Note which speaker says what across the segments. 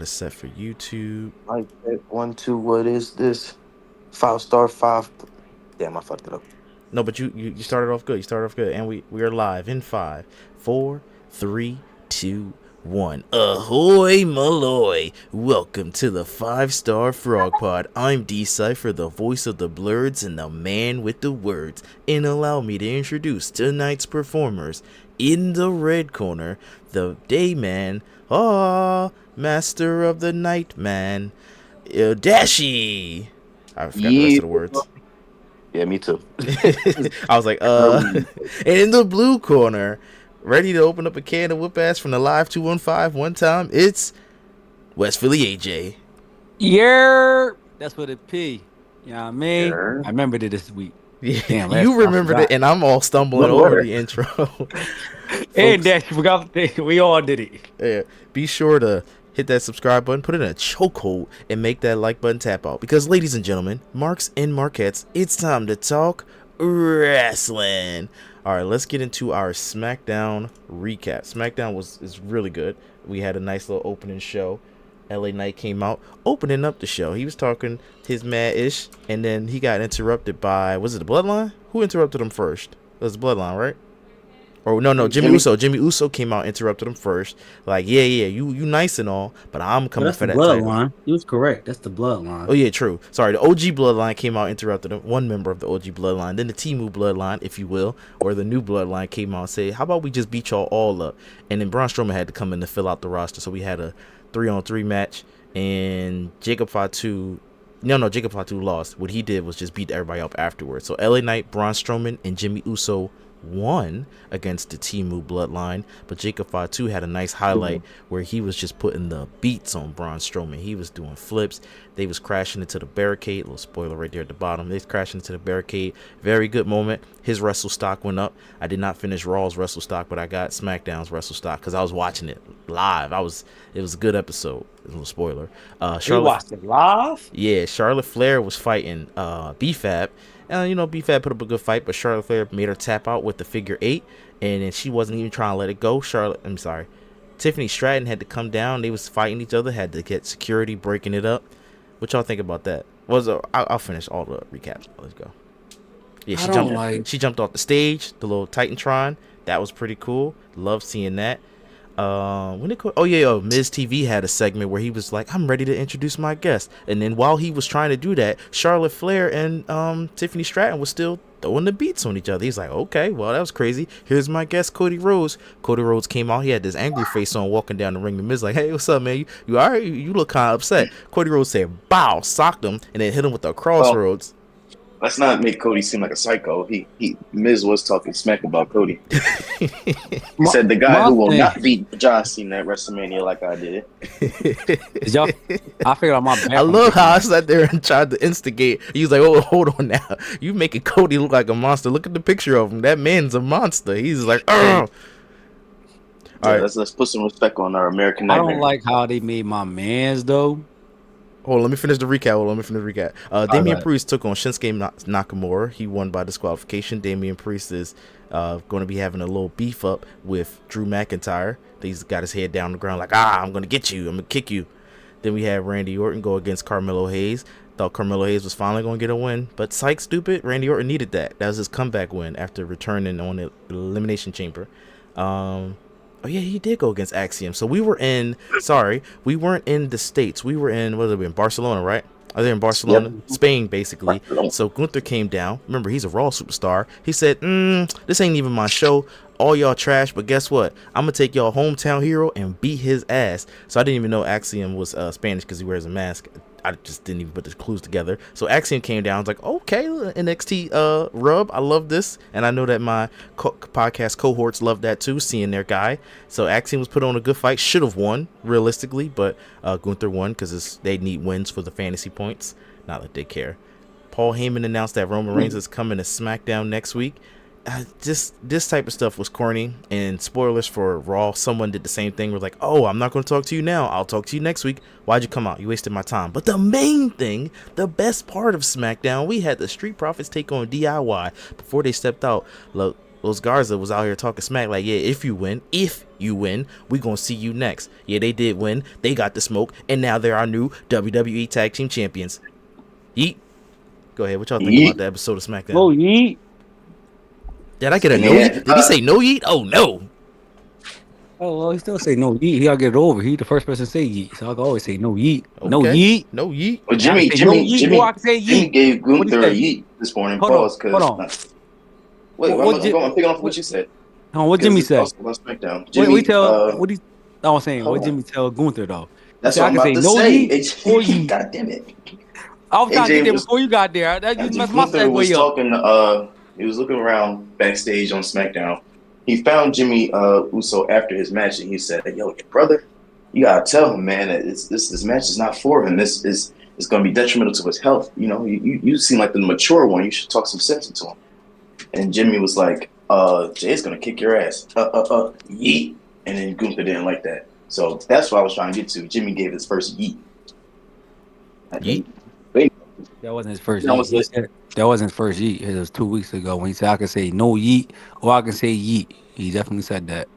Speaker 1: is set for YouTube.
Speaker 2: Like that. 1, 2. What is this? 5 star 5. Damn, I fucked it up.
Speaker 1: No, but you started off good. You started off good, and we are live in 5, 4, 3, 2, 1. Ahoy Maloy! Welcome to the 5-Star Frog Pod. I'm D-Cypher, the voice of the blurs and the man with the words. And allow me to introduce tonight's performers. In the red corner, the day man, master of the night man, Dashi. I forgot the rest of the words.
Speaker 2: Yeah, me too.
Speaker 1: I was like, And in the blue corner, ready to open up a can of whoop ass from the live 215 one time, it's West Philly AJ.
Speaker 3: Yeah, that's what it be. You know what I mean?
Speaker 2: Yeah.
Speaker 3: I remembered it this week.
Speaker 1: Yeah,
Speaker 3: Damn,
Speaker 1: you remembered it, and I'm all stumbling over the intro.
Speaker 3: And that you forgot the thing. We all did it.
Speaker 1: Yeah, be sure to hit that subscribe button, put it in a chokehold, and make that like button tap out. Because, ladies and gentlemen, Marks and Marquettes, it's time to talk wrestling. All right, let's get into our SmackDown recap. SmackDown is really good. We had a nice little opening show. LA Knight came out, opening up the show. He was talking his mad-ish, and then he got interrupted by, was it the Bloodline? Who interrupted him first? It was the Bloodline, right? Or no, Jimmy Uso. Jimmy Uso came out, interrupted him first. Like, yeah, you nice and all, but I'm coming for that
Speaker 4: Bloodline.
Speaker 1: title.
Speaker 4: He was correct. That's the Bloodline.
Speaker 1: Oh yeah, true. Sorry, the OG Bloodline came out, interrupted him. One member of the OG Bloodline, then the Temu Bloodline, if you will, or the new Bloodline came out and said, "How about we just beat y'all all up?" And then Braun Strowman had to come in to fill out the roster, so we had a 3-on-3 match, and Jacob Fatu. No, Jacob Fatu lost. What he did was just beat everybody up afterwards. So LA Knight, Braun Strowman, and Jimmy Uso won against the Temu Bloodline, but Jacob Fatu had a nice highlight where he was just putting the beats on Braun Strowman. He was doing flips. They was crashing into the barricade. Little spoiler right there at the bottom. They was crashing into the barricade. Very good moment. His wrestle stock went up. I did not finish Raw's wrestle stock, but I got SmackDown's wrestle stock because I was watching it live. It was a good episode. A little spoiler.
Speaker 3: You watched it live?
Speaker 1: Yeah, Charlotte Flair was fighting B-Fab. And, B-Fab put up a good fight, but Charlotte Flair made her tap out with the figure 8, and then she wasn't even trying to let it go. Tiffany Stratton had to come down. They was fighting each other, had to get security, breaking it up. What y'all think about that? I'll finish all the recaps. Let's go. Yeah, she jumped off the stage, the little Titantron. That was pretty cool. Love seeing that. Miz TV had a segment where he was like, "I'm ready to introduce my guest," and then while he was trying to do that, Charlotte Flair and Tiffany Stratton was still throwing the beats on each other. He's like, "Okay, well, that was crazy. Here's my guest, Cody Rhodes." Cody Rhodes came out. He had this angry face on, walking down the ring. The Miz like, "Hey, what's up, man? You all right? You look kind of upset." Cody Rhodes said, "Bow," socked him, and then hit him with the crossroads.
Speaker 2: Let's not make Cody seem like a psycho. Miz was talking smack about Cody. He said the guy who will not beat John Cena at WrestleMania like I did.
Speaker 3: I figured out my
Speaker 1: I love how I sat there and tried to instigate. He was like, "Oh, hold on now. You making Cody look like a monster. Look at the picture of him. That man's a monster." He's like, "Ugh."
Speaker 2: All right, let's put some respect on our American Nightmare.
Speaker 3: I don't like how they made my mans though.
Speaker 1: Hold on, let me finish the recap. Damian Priest took on Shinsuke Nakamura. He won by disqualification. Damian Priest is going to be having a little beef up with Drew McIntyre. He's got his head down on the ground like, "I'm going to get you. I'm going to kick you." Then we had Randy Orton go against Carmelo Hayes. Thought Carmelo Hayes was finally going to get a win, but psych stupid, Randy Orton needed that. That was his comeback win after returning on the Elimination Chamber. Oh, yeah, he did go against Axiom. So we weren't in the States. We were in, Barcelona, right? Are they in Barcelona? Yep. Spain, basically. So Gunther came down. Remember, he's a Raw superstar. He said, "This ain't even my show. All y'all trash, but guess what? I'm going to take y'all hometown hero and beat his ass." So I didn't even know Axiom was Spanish because he wears a mask. I just didn't even put the clues together. So Axiom came down. I was like, "Okay, NXT rub. I love this." And I know that my podcast cohorts love that too, seeing their guy. So Axiom was put on a good fight. Should have won, realistically, but Gunther won because they need wins for the fantasy points. Not that they care. Paul Heyman announced that Roman Reigns is coming to SmackDown next week. This type of stuff was corny, and spoilers for Raw, someone did the same thing. We're like, "Oh, I'm not going to talk to you now. I'll talk to you next week. Why'd you come out? You wasted my time." But the main thing, the best part of SmackDown, we had the Street Profits take on DIY before they stepped out. Look, Los Garza was out here talking smack like, yeah, if you win, we gonna see you next. Yeah, they did win. They got the smoke, and now they're our new WWE Tag Team Champions. Yeet. Go ahead. What y'all think about the episode of SmackDown?
Speaker 3: Oh, yeet.
Speaker 1: Did I get a no yeet? Did he say no yeet? Oh, no.
Speaker 3: Oh, well, he still say no yeet. He gotta get it over. He the first person to say yeet, so I can always say no yeet.
Speaker 1: Okay.
Speaker 3: No yeet.
Speaker 1: No yeet.
Speaker 2: Well, Jimmy gave Gunther a yeet this morning. Pause, because wait, I'm picking off what you said.
Speaker 3: What Jimmy said?
Speaker 2: SmackDown.
Speaker 3: Jimmy, I was saying, what Jimmy tell Gunther though?
Speaker 2: That's what I'm about to say. God damn it!
Speaker 3: I was trying to get there before you got there. That you messed my segue
Speaker 2: was talking. He was looking around backstage on SmackDown. He found Jimmy Uso after his match, and he said, "Yo, your brother, you gotta tell him, man, that this match is not for him. This is going to be detrimental to his health. You know, you seem like the mature one. You should talk some sense into him." And Jimmy was like, "Jade's gonna kick your ass." Yeet. And then Gunther didn't like that. So that's what I was trying to get to. Jimmy gave his first yeet.
Speaker 1: Yeet.
Speaker 3: That wasn't his first yeet. That wasn't his first yeet. It was 2 weeks ago when he said I can say no yeet or I can say yeet. He definitely said that.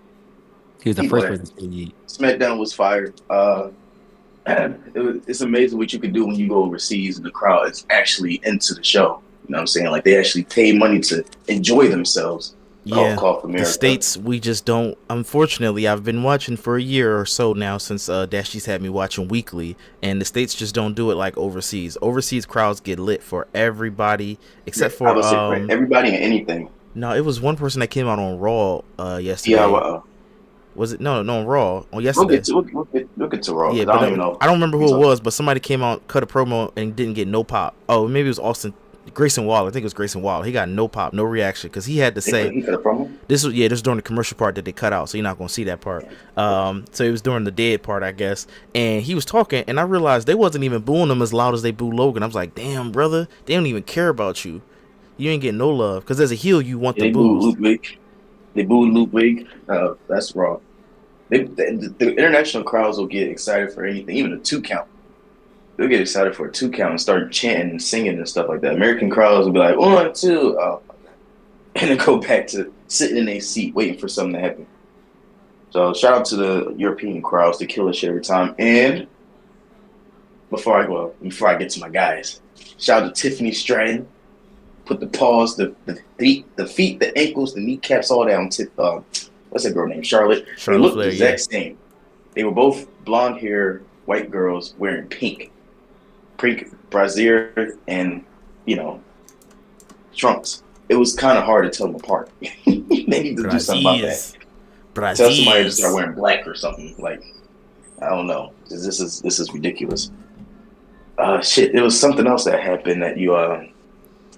Speaker 3: He was the first person to say yeet.
Speaker 2: SmackDown was fire. It's amazing what you can do when you go overseas and the crowd is actually into the show. You know what I'm saying? Like they actually pay money to enjoy themselves.
Speaker 1: Yeah, the States, we just don't. Unfortunately, I've been watching for a year or so now since Dashi's had me watching weekly, and the States just don't do it like overseas. Overseas crowds get lit for everybody except for
Speaker 2: everybody and anything.
Speaker 1: No, it was one person that came out on Raw yesterday.
Speaker 2: Yeah,
Speaker 1: was it no on Raw on yesterday?
Speaker 2: We'll get to Raw.
Speaker 1: Yeah, but I don't even know. I don't remember who it was, but somebody came out, cut a promo, and didn't get no pop. Oh, maybe it was Grayson Waller. I think it was Grayson Waller. He got no pop, no reaction, because he had to say this was during the commercial part that they cut out, so you're not gonna see that part. So it was during the dead part, I guess, and he was talking, and I realized they wasn't even booing him as loud as they booed Logan. I was like, damn, brother, they don't even care about you. You ain't getting no love, because as a heel, you want the boos.
Speaker 2: They booed Ludwig. That's wrong. The international crowds will get excited for anything, even a 2 count. They'll get excited for a 2 count and start chanting and singing and stuff like that. American crowds will be like 1, 2, and then go back to sitting in a seat waiting for something to happen. So shout out to the European crowds to kill this shit every time. And before I get to my guys, shout out to Tiffany Stratton. Put the paws, the feet, the ankles, the kneecaps, all that on what's that girl named? Charlotte. They looked the exact same. They were both blonde hair, white girls wearing pink brassiere and trunks. It was kind of hard to tell them apart. They need to do something about that. Tell somebody to start wearing black or something. Like, I don't know. This is ridiculous. Shit. It was something else that happened that you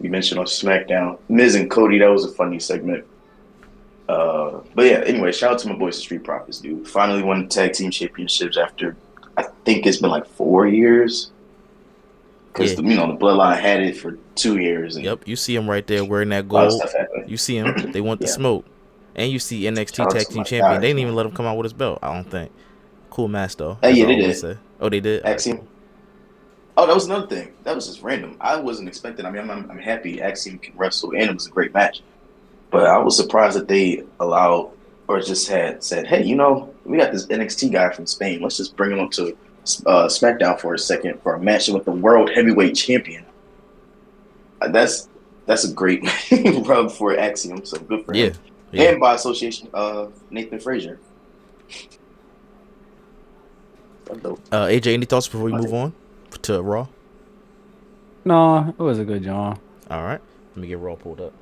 Speaker 2: mentioned on SmackDown. Miz and Cody. That was a funny segment. But yeah. Anyway, shout out to my boys, the Street Profits, dude. Finally won the tag team championships after I think it's been like 4 years. Because the Bloodline had it for 2 years. And
Speaker 1: yep, you see him right there wearing that gold. You see him. They want the smoke. And you see NXT Tag Team Champion. They didn't even let him come out with his belt, I don't think. Cool match, though.
Speaker 2: Yeah, they did.
Speaker 1: Oh, they did?
Speaker 2: Axiom. Oh, that was another thing. That was just random. I wasn't expecting. I mean, I'm happy Axiom can wrestle, and it was a great match. But I was surprised that they allowed or just said, hey, we got this NXT guy from Spain. Let's just bring him up to SmackDown for a second for a match with the World Heavyweight Champion. That's a great rub for Axiom, so good for him. Yeah. And by association, Nathan Frazier.
Speaker 1: AJ, any thoughts before we move on to Raw?
Speaker 3: No, it was a good job.
Speaker 1: All right, let me get Raw pulled up.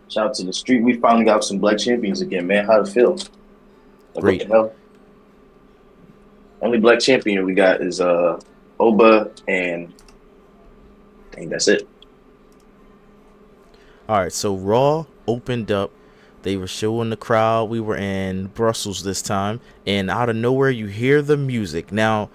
Speaker 2: Shout out to the street. We finally got some black champions again, man. How'd it feel?
Speaker 1: Great.
Speaker 2: What the hell? Only black champion we got is Oba, and I think that's it.
Speaker 1: All right, so Raw opened up. They were showing the crowd. We were in Brussels this time, and out of nowhere, you hear the music. Now,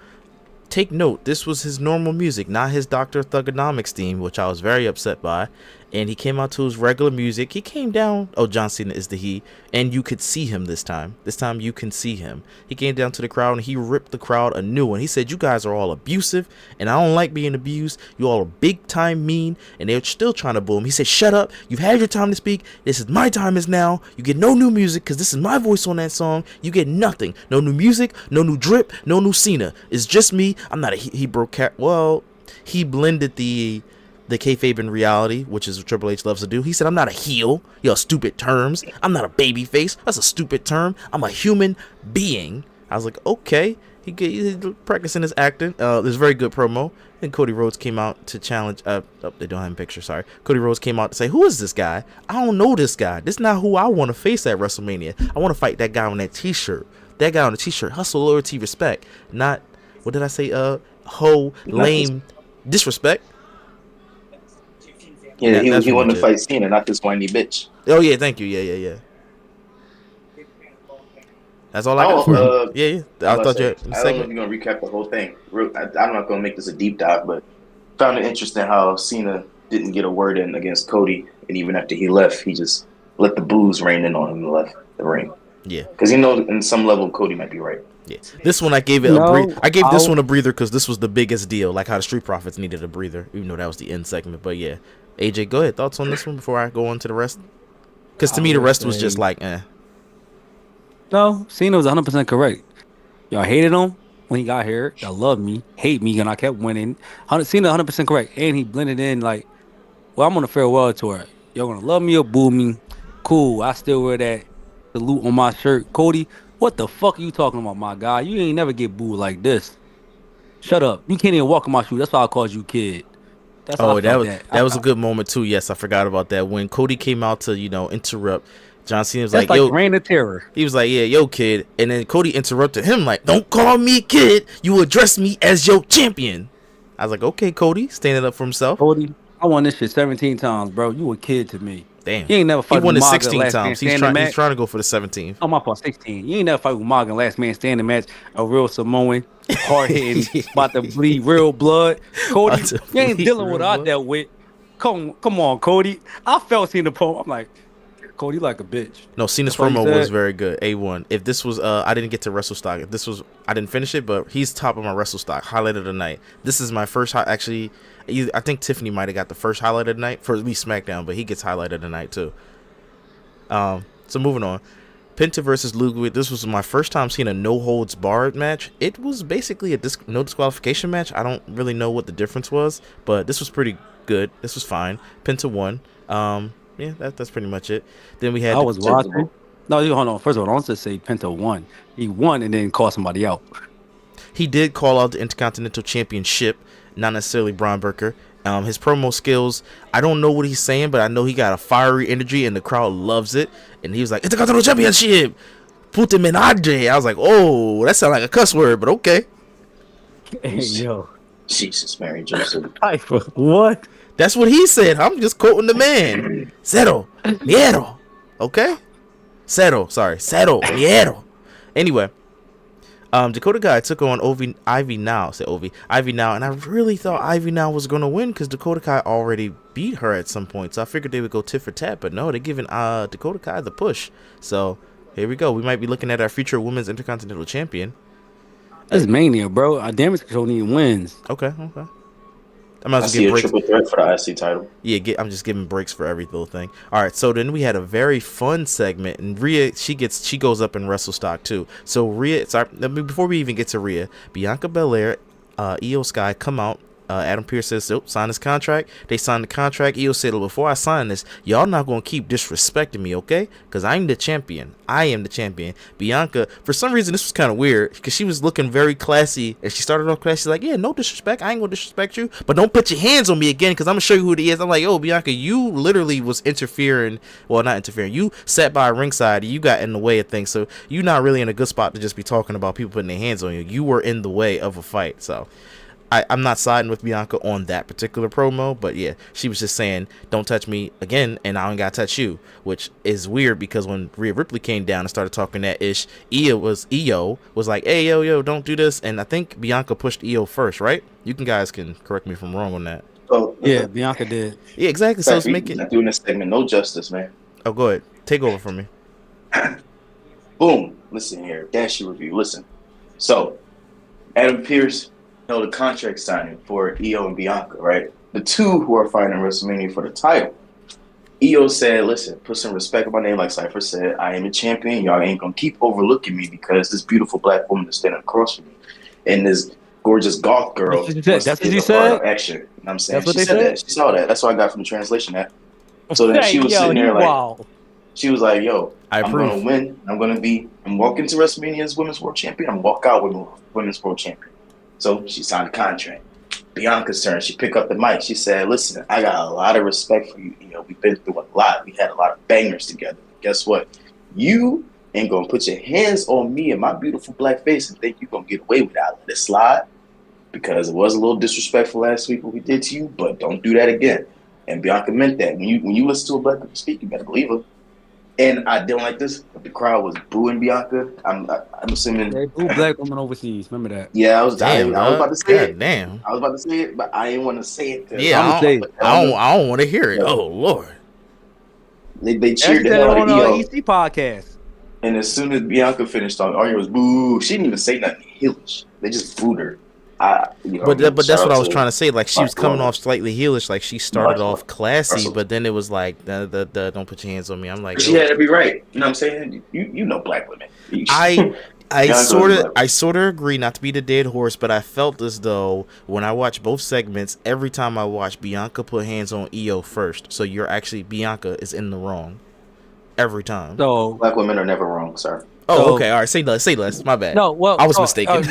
Speaker 1: take note, this was his normal music, not his Dr. Thugonomics theme, which I was very upset by. and he came out to his regular music. He came down. Oh, John Cena is the he, and you could see him this time. This time you can see him. He came down to the crowd and he ripped the crowd a new one. He said, "You guys are all abusive, and I don't like being abused. You all are big time mean," and they're still trying to boo him. He said, "Shut up. You've had your time to speak. This is my time is now. You get no new music because this is my voice on that song. You get nothing. No new music, no new drip, no new Cena. It's just me. I'm not a he broke cat." Well, he blended the kayfabe in reality, which is what Triple H loves to do. He said, "I'm not a heel. Yo, stupid terms. I'm not a baby face. That's a stupid term. I'm a human being." I was like, okay. He's practicing his acting. There's a very good promo. And Cody Rhodes came out to challenge. They don't have a picture. Sorry. Cody Rhodes came out to say, "Who is this guy? I don't know this guy. This is not who I want to face at WrestleMania. I want to fight that guy on that T-shirt. That guy on the T-shirt. Hustle, loyalty, respect. Not what did I say? Lame, disrespect."
Speaker 2: Yeah, he wanted to fight Cena, not this whiny bitch.
Speaker 1: Oh yeah, thank you. Yeah. That's all I got for you. Yeah. I thought you.
Speaker 2: I don't know if you're gonna recap the whole thing. I'm not gonna make this a deep dive, but found it interesting how Cena didn't get a word in against Cody, and even after he left, he just let the boos rain in on him and left the ring.
Speaker 1: Yeah,
Speaker 2: because he knows in some level Cody might be right.
Speaker 1: Yeah, this one I gave it a breather. I gave this one a breather because this was the biggest deal, like how the Street Profits needed a breather, even though that was the end segment. But yeah. AJ, go ahead. Thoughts on this one before I go on to the rest? Because to me, the rest was just like, eh.
Speaker 3: No, Cena was 100% correct. Y'all hated him when he got here. Y'all loved me, hate me, and I kept winning. Cena 100% correct. And he blended in like, well, I'm on a farewell tour. Y'all going to love me or boo me? Cool. I still wear that salute on my shirt. Cody, what the fuck are you talking about, my guy? You ain't never get booed like this. Shut up. You can't even walk in my shoe. That's why I called you kid. That's
Speaker 1: that was a good moment too. Yes, I forgot about that when Cody came out to interrupt. John Cena was like, "Yo,
Speaker 3: reign of terror."
Speaker 1: He was like, "Yeah, yo, kid," and then Cody interrupted him like, "Don't call me kid. You address me as your champion." I was like, "Okay, Cody, standing up for himself."
Speaker 3: Cody, I won this shit 17 times, bro. You a kid to me.
Speaker 1: Damn,
Speaker 3: you ain't never fight.
Speaker 1: He won it 16 times. He's trying to go for the 17th.
Speaker 3: Oh, my fault, 16. You ain't never fight with Morgan last man standing match. A real Samoan, hard hitting, about to bleed real blood. Cody, you ain't dealing with what I dealt with. Come on, Cody. I felt Cena promo. I'm like, Cody, like a bitch.
Speaker 1: No, Cena's promo was very good. A1. If this was, I didn't get to Wrestle Stock. If this was, I didn't finish it, but he's top of my Wrestle Stock. Highlight of the night. This is my first, actually, I think Tiffany might have got the first highlight of the night for at least SmackDown, but he gets highlight of the night too. So moving on. Penta versus Ludwig. This was my first time seeing a no holds barred match. It was basically a no disqualification match. I don't really know what the difference was, but this was pretty good. This was fine. Penta won. Yeah, that's pretty much it. Then we had.
Speaker 3: I was watching. No, hold on. First of all, I want to say Penta won. He won and then called somebody out.
Speaker 1: He did call out the Intercontinental Championship, not necessarily Braun Breaker. His promo skills, I don't know what he's saying, but I know he got a fiery energy and the crowd loves it. And he was like, Intercontinental Championship, put him in AJ. I was like, oh, that sounds like a cuss word, but okay.
Speaker 3: Hey, yo.
Speaker 2: Jesus, Mary Joseph.
Speaker 3: What?
Speaker 1: That's what he said. I'm just quoting the man. Cero, miedo. Okay? Cero, miedo. Anyway. Dakota Kai took on Ivy Now, and I really thought Ivy Now was going to win because Dakota Kai already beat her at some point, so I figured they would go tit for tat, but no, they're giving Dakota Kai the push. So here we go. We might be looking at our future women's Intercontinental Champion.
Speaker 3: That's Mania, bro. Our damage control need wins.
Speaker 1: Okay.
Speaker 2: I see a triple threat for the IC title.
Speaker 1: Yeah, I'm just giving breaks for every little thing. All right, so then we had a very fun segment, and Rhea, she goes up in Wrestle Stock too. So Rhea, before we even get to Rhea, Bianca Belair, Io Sky come out. Adam Pearce says, sign this contract. They signed the contract. Io said, before I sign this, y'all not going to keep disrespecting me, okay? Because I'm the champion. I am the champion. Bianca, for some reason, this was kind of weird because she was looking very classy. And she started off classy. She's like, yeah, no disrespect. I ain't going to disrespect you. But don't put your hands on me again because I'm going to show you who it is. I'm like, oh, Bianca, you literally was interfering. Well, not interfering. You sat by ringside. You got in the way of things. So you're not really in a good spot to just be talking about people putting their hands on you. You were in the way of a fight. So I'm not siding with Bianca on that particular promo, but yeah, she was just saying, don't touch me again, and I ain't gotta touch you, which is weird because when Rhea Ripley came down and started talking that ish, Io was like, hey, yo, don't do this, and I think Bianca pushed Io first, right? You guys can correct me if I'm wrong on that.
Speaker 2: Oh,
Speaker 3: Yeah, Bianca did.
Speaker 1: Yeah, exactly. So
Speaker 2: Zach,
Speaker 1: it's
Speaker 2: we're
Speaker 1: making.
Speaker 2: not doing this segment no justice, man.
Speaker 1: Oh, go ahead. Take over for me.
Speaker 2: Boom. Listen here. Dashy review. Listen. So, Adam Pearce held a contract signing for Io and Bianca, right? The two who are fighting in WrestleMania for the title. Io said, listen, put some respect on my name, like Cypher said. I am a champion. Y'all ain't going to keep overlooking me because this beautiful black woman is standing across from me. And this gorgeous goth girl.
Speaker 3: That's what you said?
Speaker 2: Action. You know what I'm saying?
Speaker 3: That's what
Speaker 2: She
Speaker 3: they
Speaker 2: said
Speaker 3: said?
Speaker 2: that. She saw that. That's what I got from the translation that. So then she was sitting there like, she was like, yo, I'm going to win. I'm walking to WrestleMania as Women's World Champion. I'm going to walk out with Women's World Champion. So she signed a contract. Bianca's turn. She picked up the mic. She said, listen, I got a lot of respect for you. You know, we've been through a lot. We had a lot of bangers together. Guess what? You ain't going to put your hands on me and my beautiful black face and think you're going to get away with that. Let it slide because it was a little disrespectful last week what we did to you, but don't do that again. And Bianca meant that. When you listen to a black person speak, you better believe her. And I didn't like this. But the crowd was booing Bianca. I'm assuming
Speaker 3: they boo black women overseas. Remember that?
Speaker 2: Yeah, I was about to say it.
Speaker 1: Damn.
Speaker 2: I was about to say it, but I didn't want to say it.
Speaker 1: Yeah, I don't want to hear it. Oh Lord.
Speaker 2: They cheered the hell out of Io.
Speaker 3: EC podcast.
Speaker 2: And as soon as Bianca finished talking, all you was boo. She didn't even say nothing heelish. They just booed her.
Speaker 1: But that's what I was trying to say. Like she was coming off slightly heelish. Like she started off classy, but then it was like, don't put your hands on me. I'm like,
Speaker 2: she had to be right. You know what I'm saying? You know black women.
Speaker 1: I sort of agree, not to be the dead horse, but I felt as though when I watched both segments, every time I watched, Bianca put hands on Io first. So Bianca is in the wrong every time.
Speaker 3: So
Speaker 2: black women are never wrong, sir.
Speaker 1: Oh, okay. All right. Say less. My bad.
Speaker 3: No, well,
Speaker 1: I was mistaken.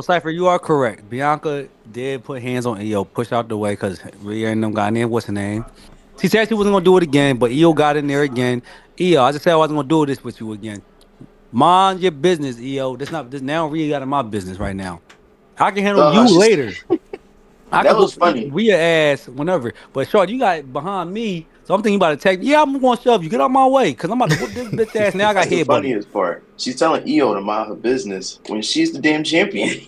Speaker 3: Cypher, you are correct. Bianca did put hands on Io, pushed out the way because Rhea and them got in. What's her name? She said she wasn't gonna do it again, but Io got in there again. Io, I just said I wasn't gonna do this with you again. Mind your business, Io. Now Rhea got in my business right now. I can handle you later.
Speaker 2: That was funny.
Speaker 3: Rhea ass whenever. But Short, you got behind me, so I'm thinking about to text. Yeah, I'm gonna shove you. Get out my way, cause I'm about to whoop this bitch ass. Now I got head.
Speaker 2: The funniest part. She's telling Io to mind her business when she's the damn champion.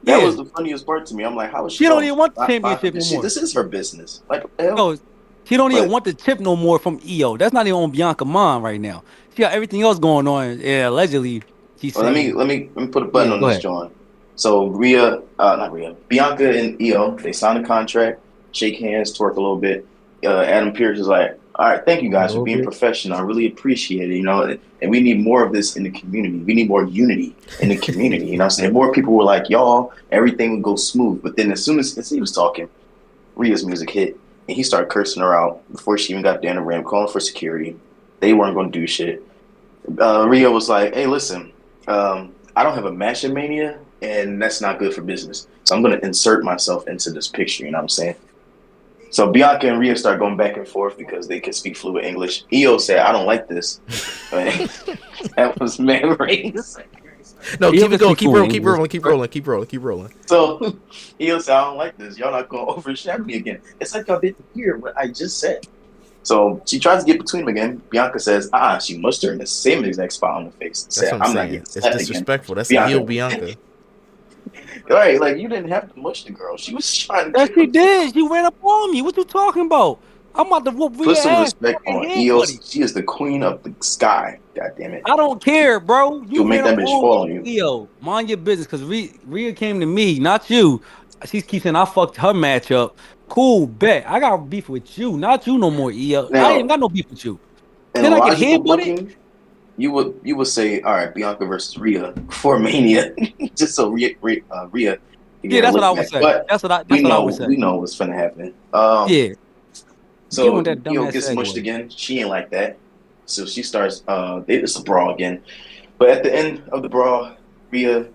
Speaker 2: That was the funniest part to me. I'm like, how is she?
Speaker 3: She don't even want the championship anymore.
Speaker 2: This is her business. Like, what the hell?
Speaker 3: No, she don't even want the chip no more from Io. That's not even on Bianca's mind right now. She got everything else going on. Yeah, allegedly.
Speaker 2: Let me put a button on this, John. So Bianca and Io, they signed a contract, shake hands, twerk a little bit. Adam Pearce is like, all right, thank you guys for being professional. I really appreciate it, you know, and we need more of this in the community. We need more unity in the community, you know what I'm saying? More people were like, y'all, everything would go smooth. But then as soon as he was talking, Rhea's music hit, and he started cursing her out before she even got down the ramp, calling for security. They weren't going to do shit. Rhea was like, hey, listen, I don't have a match in Mania, and that's not good for business. So I'm going to insert myself into this picture, you know what I'm saying? So Bianca and Rhea start going back and forth because they can speak fluent English. Io said, I don't like this. That was man race.
Speaker 1: No, keep it going. Keep rolling.
Speaker 2: So Io said, I don't like this. Y'all not going to overshadow me again. It's like y'all didn't hear what I just said. So she tries to get between them again. Bianca says, she mushed her in the same exact spot on the face.
Speaker 1: That's what I'm saying. It's disrespectful. That's a heel Bianca.
Speaker 2: Right, like you didn't have to mush the girl. She was trying to.
Speaker 3: Yes, she did. She ran up on me. What you talking about? I'm about to whoop Rhea.
Speaker 2: Put some respect on Io. She is the queen of the sky. God damn it.
Speaker 3: I don't care, bro.
Speaker 2: You'll make that bitch fall on you.
Speaker 3: Io, mind your business, because Rhea came to me, not you. She keeps saying I fucked her match up. Cool, bet. I got beef with you, not you no more, Io. I ain't got no beef with you. Then I get hit with it.
Speaker 2: You would say, all right, Bianca versus Rhea for Mania, just so Rhea.
Speaker 3: Yeah, that's what I would say.
Speaker 2: But
Speaker 3: that's what I would say.
Speaker 2: We know what's gonna happen.
Speaker 3: Yeah.
Speaker 2: So Io gets mushed again. She ain't like that, so she starts. It's a brawl again, but at the end of the brawl, Rhea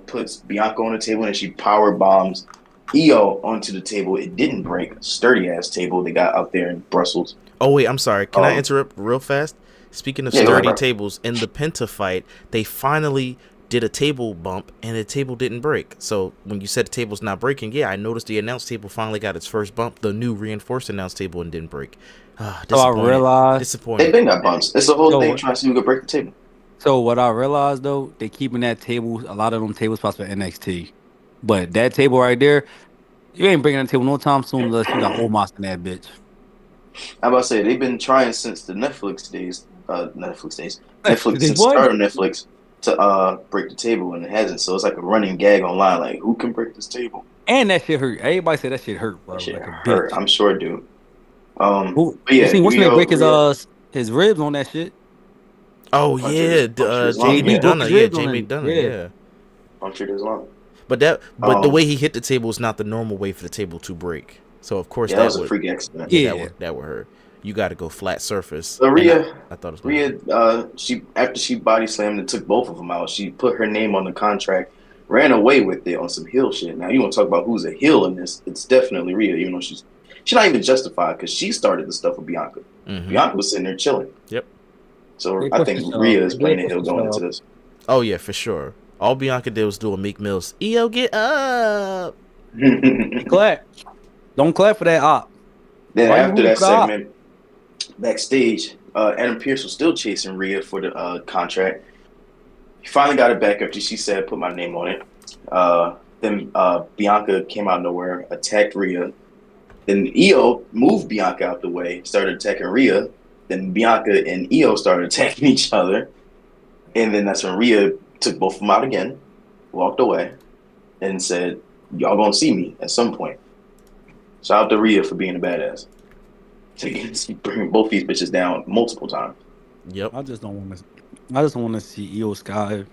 Speaker 2: puts Bianca on the table and she power bombs Io onto the table. It didn't break. Sturdy ass table they got out there in Brussels.
Speaker 1: Oh wait, I'm sorry. Can I interrupt real fast? Speaking of sturdy tables, in the Penta fight, they finally did a table bump and the table didn't break. So when you said the table's not breaking, I noticed the announce table finally got its first bump, the new reinforced announce table, and didn't break.
Speaker 3: So I realized
Speaker 2: disappointing. They've been got bumps. It's the whole thing trying to see who can break the table.
Speaker 3: So what I realized though, they keeping that table, a lot of them table spots for NXT, but that table right there, You ain't bringing it to the table no time soon unless you got Omos in that bitch.
Speaker 2: I'm about to say they've been trying since the Netflix days. Netflix
Speaker 3: They
Speaker 2: since the
Speaker 3: what?
Speaker 2: start of Netflix to break the table, and it hasn't. So it's like a running gag online. Like, who can break this table?
Speaker 3: And that shit hurt. Everybody said that shit hurt, bro.
Speaker 2: That shit
Speaker 3: Like a
Speaker 2: hurt.
Speaker 3: bitch.
Speaker 2: I'm sure, dude.
Speaker 3: Who
Speaker 2: But
Speaker 3: you
Speaker 2: yeah,
Speaker 3: seen what's name
Speaker 2: Rio,
Speaker 3: break
Speaker 2: Rio,
Speaker 3: his ribs on that shit?
Speaker 1: Oh
Speaker 2: punctured
Speaker 1: yeah,
Speaker 2: his lung.
Speaker 1: Jay
Speaker 3: JD
Speaker 2: Yeah,
Speaker 3: broke his
Speaker 1: McDonough. Yeah,
Speaker 3: ribs
Speaker 1: Jay
Speaker 3: on him.
Speaker 1: McDonough.
Speaker 3: Yeah.
Speaker 1: Yeah.
Speaker 2: punctured his lung.
Speaker 1: But the
Speaker 2: Um,
Speaker 1: way he hit the table is not the normal way for the table to break. So of course
Speaker 2: yeah, that
Speaker 1: that
Speaker 2: was a
Speaker 1: would
Speaker 2: freak accident.
Speaker 3: Yeah.
Speaker 1: that would hurt. You got to go flat surface.
Speaker 2: So
Speaker 1: And I thought it was gonna hurt.
Speaker 2: She after she body slammed and took both of them out, she put her name on the contract, ran away with it on some heel shit. Now you want to talk about who's a heel in this? It's definitely Rhea. Even though she's not even justified because she started the stuff with Bianca.
Speaker 1: Mhm.
Speaker 2: Bianca was sitting there chilling.
Speaker 1: Yep.
Speaker 2: So
Speaker 3: They
Speaker 2: I
Speaker 3: pushed
Speaker 2: think
Speaker 3: the
Speaker 2: Rhea
Speaker 3: shove.
Speaker 2: is
Speaker 3: They
Speaker 2: playing the
Speaker 3: pushed
Speaker 2: heel
Speaker 3: the
Speaker 2: going into
Speaker 3: shove.
Speaker 2: this.
Speaker 1: Oh yeah, for sure. All Bianca did was do a Meek Mill's "Eo get up."
Speaker 3: He clapped. Don't clap for that op.
Speaker 2: Then
Speaker 3: Why you
Speaker 2: after
Speaker 3: rooting
Speaker 2: that
Speaker 3: for the op?
Speaker 2: segment, backstage, Adam Pearce was still chasing Rhea for the contract. He finally got it back after she said, "Put my name on it." Then Bianca came out of nowhere, attacked Rhea. Then Io moved Bianca out the way, started attacking Rhea. Then Bianca and Io started attacking each other. And then that's when Rhea took both of them out again, walked away, and said, "Y'all gonna see me at some point." Shout out to Rhea for being a badass. Bringing both these bitches down multiple times.
Speaker 1: Yep.
Speaker 3: I just don't want to see Io Sky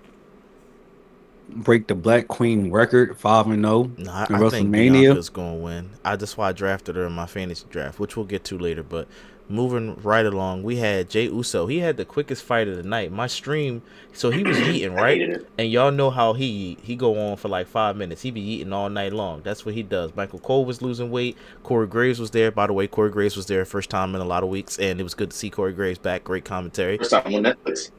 Speaker 3: break the Black Queen record 5-0 in
Speaker 1: No, I think
Speaker 3: WrestleMania.
Speaker 1: Bianca's gonna win. That's why I drafted her in my fantasy draft, which we'll get to later. But moving right along, we had Jey Uso. He had the quickest fight of the night. My stream, so he was eating,
Speaker 2: I
Speaker 1: right?
Speaker 2: hated it.
Speaker 1: And y'all know how he go on for like 5 minutes. He be eating all night long. That's what he does. Michael Cole was losing weight. Corey Graves was there. By the way, Corey Graves was there first time in a lot of weeks, and it was good to see Corey Graves back. Great commentary.
Speaker 2: First time on Netflix.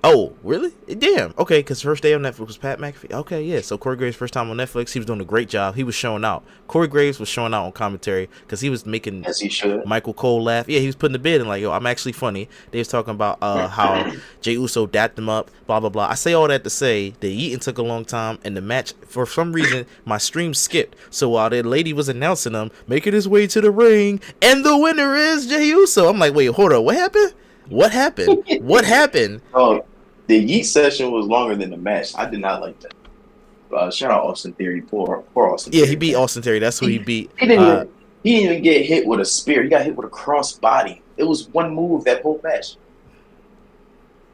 Speaker 1: Oh, really? Damn. Okay, because first day on Netflix was Pat McAfee. Okay, yeah. So Corey Graves' first time on Netflix, he was doing a great job. He was showing out. Corey Graves was showing out on commentary because he was making
Speaker 2: As he should.
Speaker 1: Michael Cole laugh. Yeah, he was putting the bid in like, yo, I'm actually funny. They was talking about how Jey Uso dapped him up, blah, blah, blah. I say all that to say the eating took a long time, and the match, for some reason, my stream skipped. So while the lady was announcing him, making his way to the ring, and the winner is Jey Uso. I'm like, wait, hold on. What happened? What happened? What happened?
Speaker 2: Oh, the Yeet session was longer than the match. I did not like that. Shout out Austin Theory. Poor Austin
Speaker 1: Yeah,
Speaker 2: Theory.
Speaker 1: he beat Austin Theory. That's who he beat.
Speaker 2: He didn't even get hit with a spear. He got hit with a cross body. It was one move that whole match.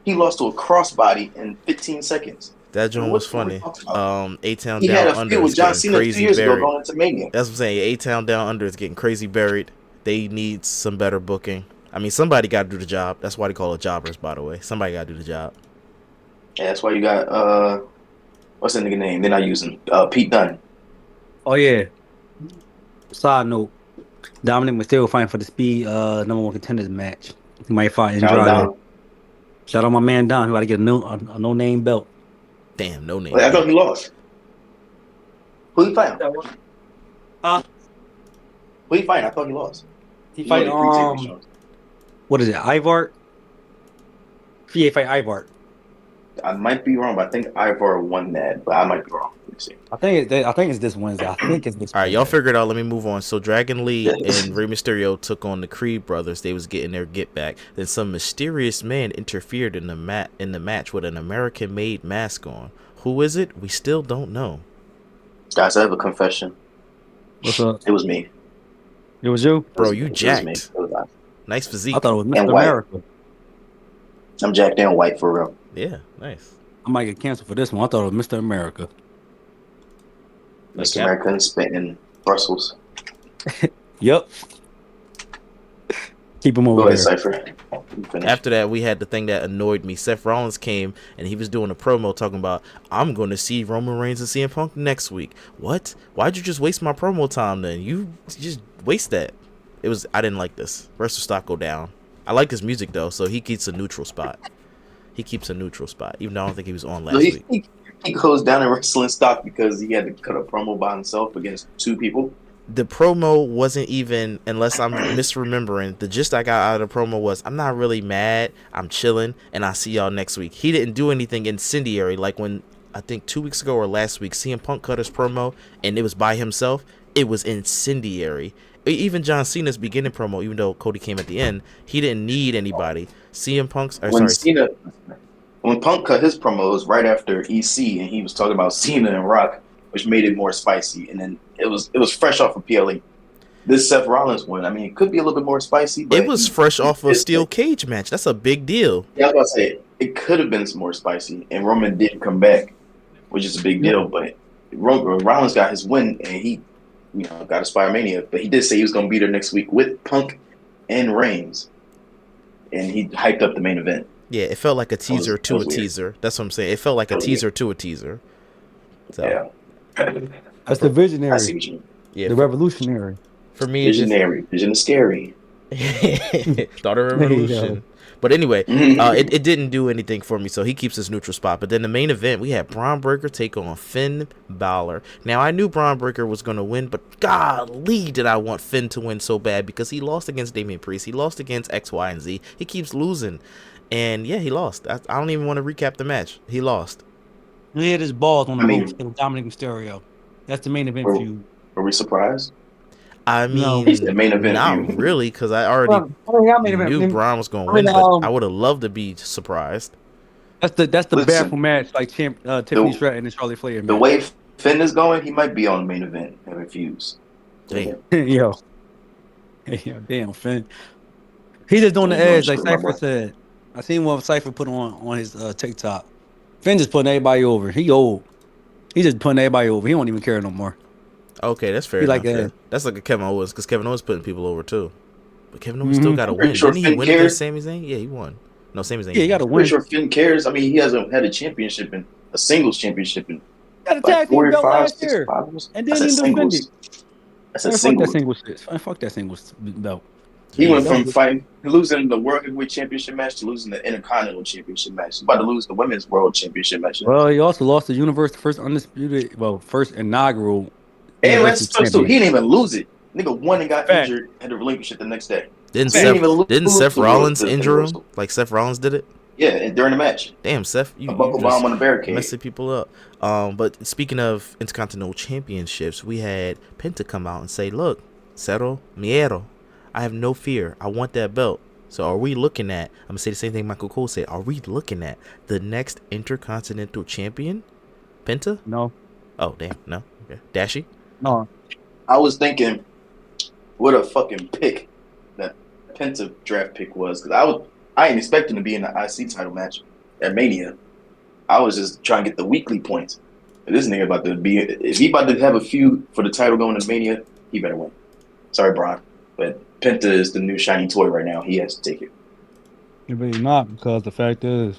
Speaker 2: He lost to a crossbody in 15 seconds.
Speaker 1: That joint was funny. A-Town
Speaker 2: He
Speaker 1: Down
Speaker 2: had a
Speaker 1: Under
Speaker 2: feud
Speaker 1: is
Speaker 2: with John
Speaker 1: getting
Speaker 2: Cena 2
Speaker 1: crazy
Speaker 2: years ago
Speaker 1: buried.
Speaker 2: going into Mania.
Speaker 1: That's what I'm saying. A-Town Down Under is getting crazy buried. They need some better booking. I mean, somebody got to do the job. That's why they call it jobbers, by the way. Somebody got to do the job.
Speaker 2: Yeah, that's why you got what's that nigga name? They're not using Pete Dunne.
Speaker 3: Oh yeah. Side note: Dominic Mysterio fighting for the speed number 1 contenders match. He might fight
Speaker 2: Shout
Speaker 3: Andrade.
Speaker 2: out.
Speaker 3: Shout out my man Don. He got to get a no name belt.
Speaker 1: Damn, no name.
Speaker 2: Wait, I thought he lost. Who he fighting? Who he fighting? I thought he lost.
Speaker 3: He
Speaker 2: You
Speaker 3: fight
Speaker 2: know the pre-taping shows.
Speaker 3: what is it? Ivar. Yeah, he fight Ivar.
Speaker 2: I might be wrong, but I think Ivar won that, but I might be wrong. Let me see.
Speaker 3: I think it's this Wednesday. I think it's this.
Speaker 1: All right, y'all
Speaker 3: Wednesday.
Speaker 1: figure it out. Let me move on. So Dragon Lee and Rey Mysterio took on the Creed brothers. They was getting their get back. Then some mysterious man interfered in the match with an American-made mask on. Who is it? We still don't know.
Speaker 2: Guys, I have a confession.
Speaker 3: What's up?
Speaker 2: It was me.
Speaker 3: It was you,
Speaker 1: Bro, you
Speaker 2: It was me.
Speaker 1: jacked.
Speaker 2: It was I.
Speaker 1: Nice physique.
Speaker 3: I thought it was
Speaker 2: And
Speaker 3: Mr.
Speaker 2: white.
Speaker 3: America.
Speaker 2: I'm jacked and white for real.
Speaker 1: Yeah, nice.
Speaker 3: I might get canceled for this one. I thought it was Mr. America.
Speaker 2: Mr.
Speaker 1: Cap-
Speaker 2: American spent in Brussels.
Speaker 3: Yep. Keep him
Speaker 2: Go
Speaker 3: over
Speaker 2: ahead,
Speaker 3: there.
Speaker 2: Cypher. You finish.
Speaker 1: After that, we had the thing that annoyed me. Seth Rollins came and he was doing a promo talking about, I'm going to see Roman Reigns and CM Punk next week. What? Why'd you just waste my promo time then? You just waste that. I didn't like this. Wrestle stock go down. I like his music though, so he keeps a neutral spot. Even though I don't think he was on last
Speaker 2: No,
Speaker 1: week.
Speaker 2: he goes down in wrestling stock because he had to cut a promo by himself against 2 people.
Speaker 1: The promo wasn't even, unless I'm misremembering, the gist I got out of the promo was, I'm not really mad, I'm chilling, and I'll see y'all next week. He didn't do anything incendiary, like when, I think 2 weeks ago or last week, CM Punk cut his promo, and it was by himself. it was incendiary. Even John Cena's beginning promo, even though Cody came at the end, he didn't need anybody. CM Punk's,
Speaker 2: When Punk cut his promo, it was right after EC, and he was talking about Cena and Rock, which made it more spicy. And then it was fresh off of PLE. This Seth Rollins one, I mean, it could be a little bit more spicy, but
Speaker 1: it was fresh off a steel cage match. That's a big deal.
Speaker 2: Yeah, I was about to say it could have been some more spicy, and Roman did come back, which is a big deal. But Rollins got his win, and he, got a Spiremania. But he did say he was going to be there next week with Punk and Reigns, and he hyped up the main event.
Speaker 1: Yeah, it felt like a teaser to a teaser. That's what I'm saying. It felt like a teaser to a teaser. So.
Speaker 2: Yeah,
Speaker 3: that's the visionary.
Speaker 2: I see what you mean.
Speaker 1: Yeah,
Speaker 3: the revolutionary.
Speaker 1: For me,
Speaker 2: visionary, vision is scary.
Speaker 1: Thought of revolution. But anyway, it didn't do anything for me, so he keeps his neutral spot. But then the main event, we had Braun Breaker take on Finn Balor. Now, I knew Braun Breaker was going to win, but golly, did I want Finn to win so bad, because he lost against Damian Priest. He lost against X, Y, and Z. He keeps losing. And, yeah, he lost. I don't even want to recap the match. He lost.
Speaker 3: He had his balls on the ropes with Dominic Mysterio. That's the main event feud.
Speaker 2: Were we surprised?
Speaker 1: I mean,
Speaker 2: no. The main event
Speaker 1: not really, because I already knew Braun was going to win, but I would have loved to be surprised.
Speaker 3: That's the baffle match, like Tiffany Stratton and Charlie Flair.
Speaker 2: The way Finn is going, he might be on the main event having feuds.
Speaker 1: Damn.
Speaker 3: Yo, damn Finn. He's just doing the edge, like Cypher said. I seen one Cypher put on his TikTok. Finn just putting everybody over. He old. He just putting everybody over. He don't even care no more.
Speaker 1: Okay, that's fair. That's like a Kevin Owens, because Kevin Owens putting people over too. But Kevin Owens still got to win. Didn't he win against Sami Zayn? Yeah, he won. No, Sami Zayn.
Speaker 3: Yeah, he got to win.
Speaker 2: I'm sure Finn cares. I mean, he hasn't had a championship a singles championship in
Speaker 3: got a tag team belt last year, and then he defended.
Speaker 2: That's a singles.
Speaker 3: Fuck that singles belt.
Speaker 2: He went from losing the World Heavyweight Championship match to losing the Intercontinental Championship match. He's about to lose the Women's World Championship match.
Speaker 3: Well, he also lost the first inaugural.
Speaker 2: And that's supposed to. He didn't even lose it. Nigga won and got injured, had to relinquish it the next day.
Speaker 1: Didn't Seth Rollins injure him? Like Seth Rollins did it?
Speaker 2: Yeah, during the match.
Speaker 1: Damn, Seth, you
Speaker 2: buckle bomb on the barricade,
Speaker 1: messing people up. But speaking of Intercontinental Championships, we had Penta come out and say, "Look, cero miedo. I have no fear. I want that belt." So are we looking at, I'm going to say the same thing Michael Cole said, are we looking at the next Intercontinental Champion? Penta?
Speaker 3: No.
Speaker 1: Oh, damn. No? Okay. Dashy?
Speaker 3: No.
Speaker 2: I was thinking what a fucking pick that Penta draft pick was. Because I ain't expecting to be in the IC title match at Mania. I was just trying to get the weekly points. But this nigga about to be, if he about to have a feud for the title going to Mania, he better win. Sorry, Braun. But Penta is the new shiny toy right now. He has to take it.
Speaker 3: Yeah, but he's not, because the fact is,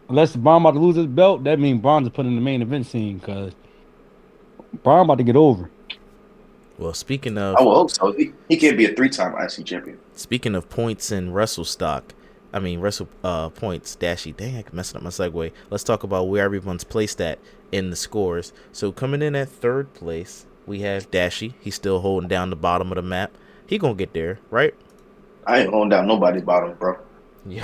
Speaker 3: unless Braun about to lose his belt, that means Braun's put in the main event scene, because Braun about to get over.
Speaker 1: Well, speaking of...
Speaker 2: I will hope so. He can't be a 3-time IC champion.
Speaker 1: Speaking of points in wrestle points, Dashy. Dang, I'm messing up my segue. Let's talk about where everyone's placed at in the scores. So coming in at third place, we have Dashy. He's still holding down the bottom of the map. He gonna get there, right?
Speaker 2: I ain't holding down nobody's bottom, bro.
Speaker 1: Yo.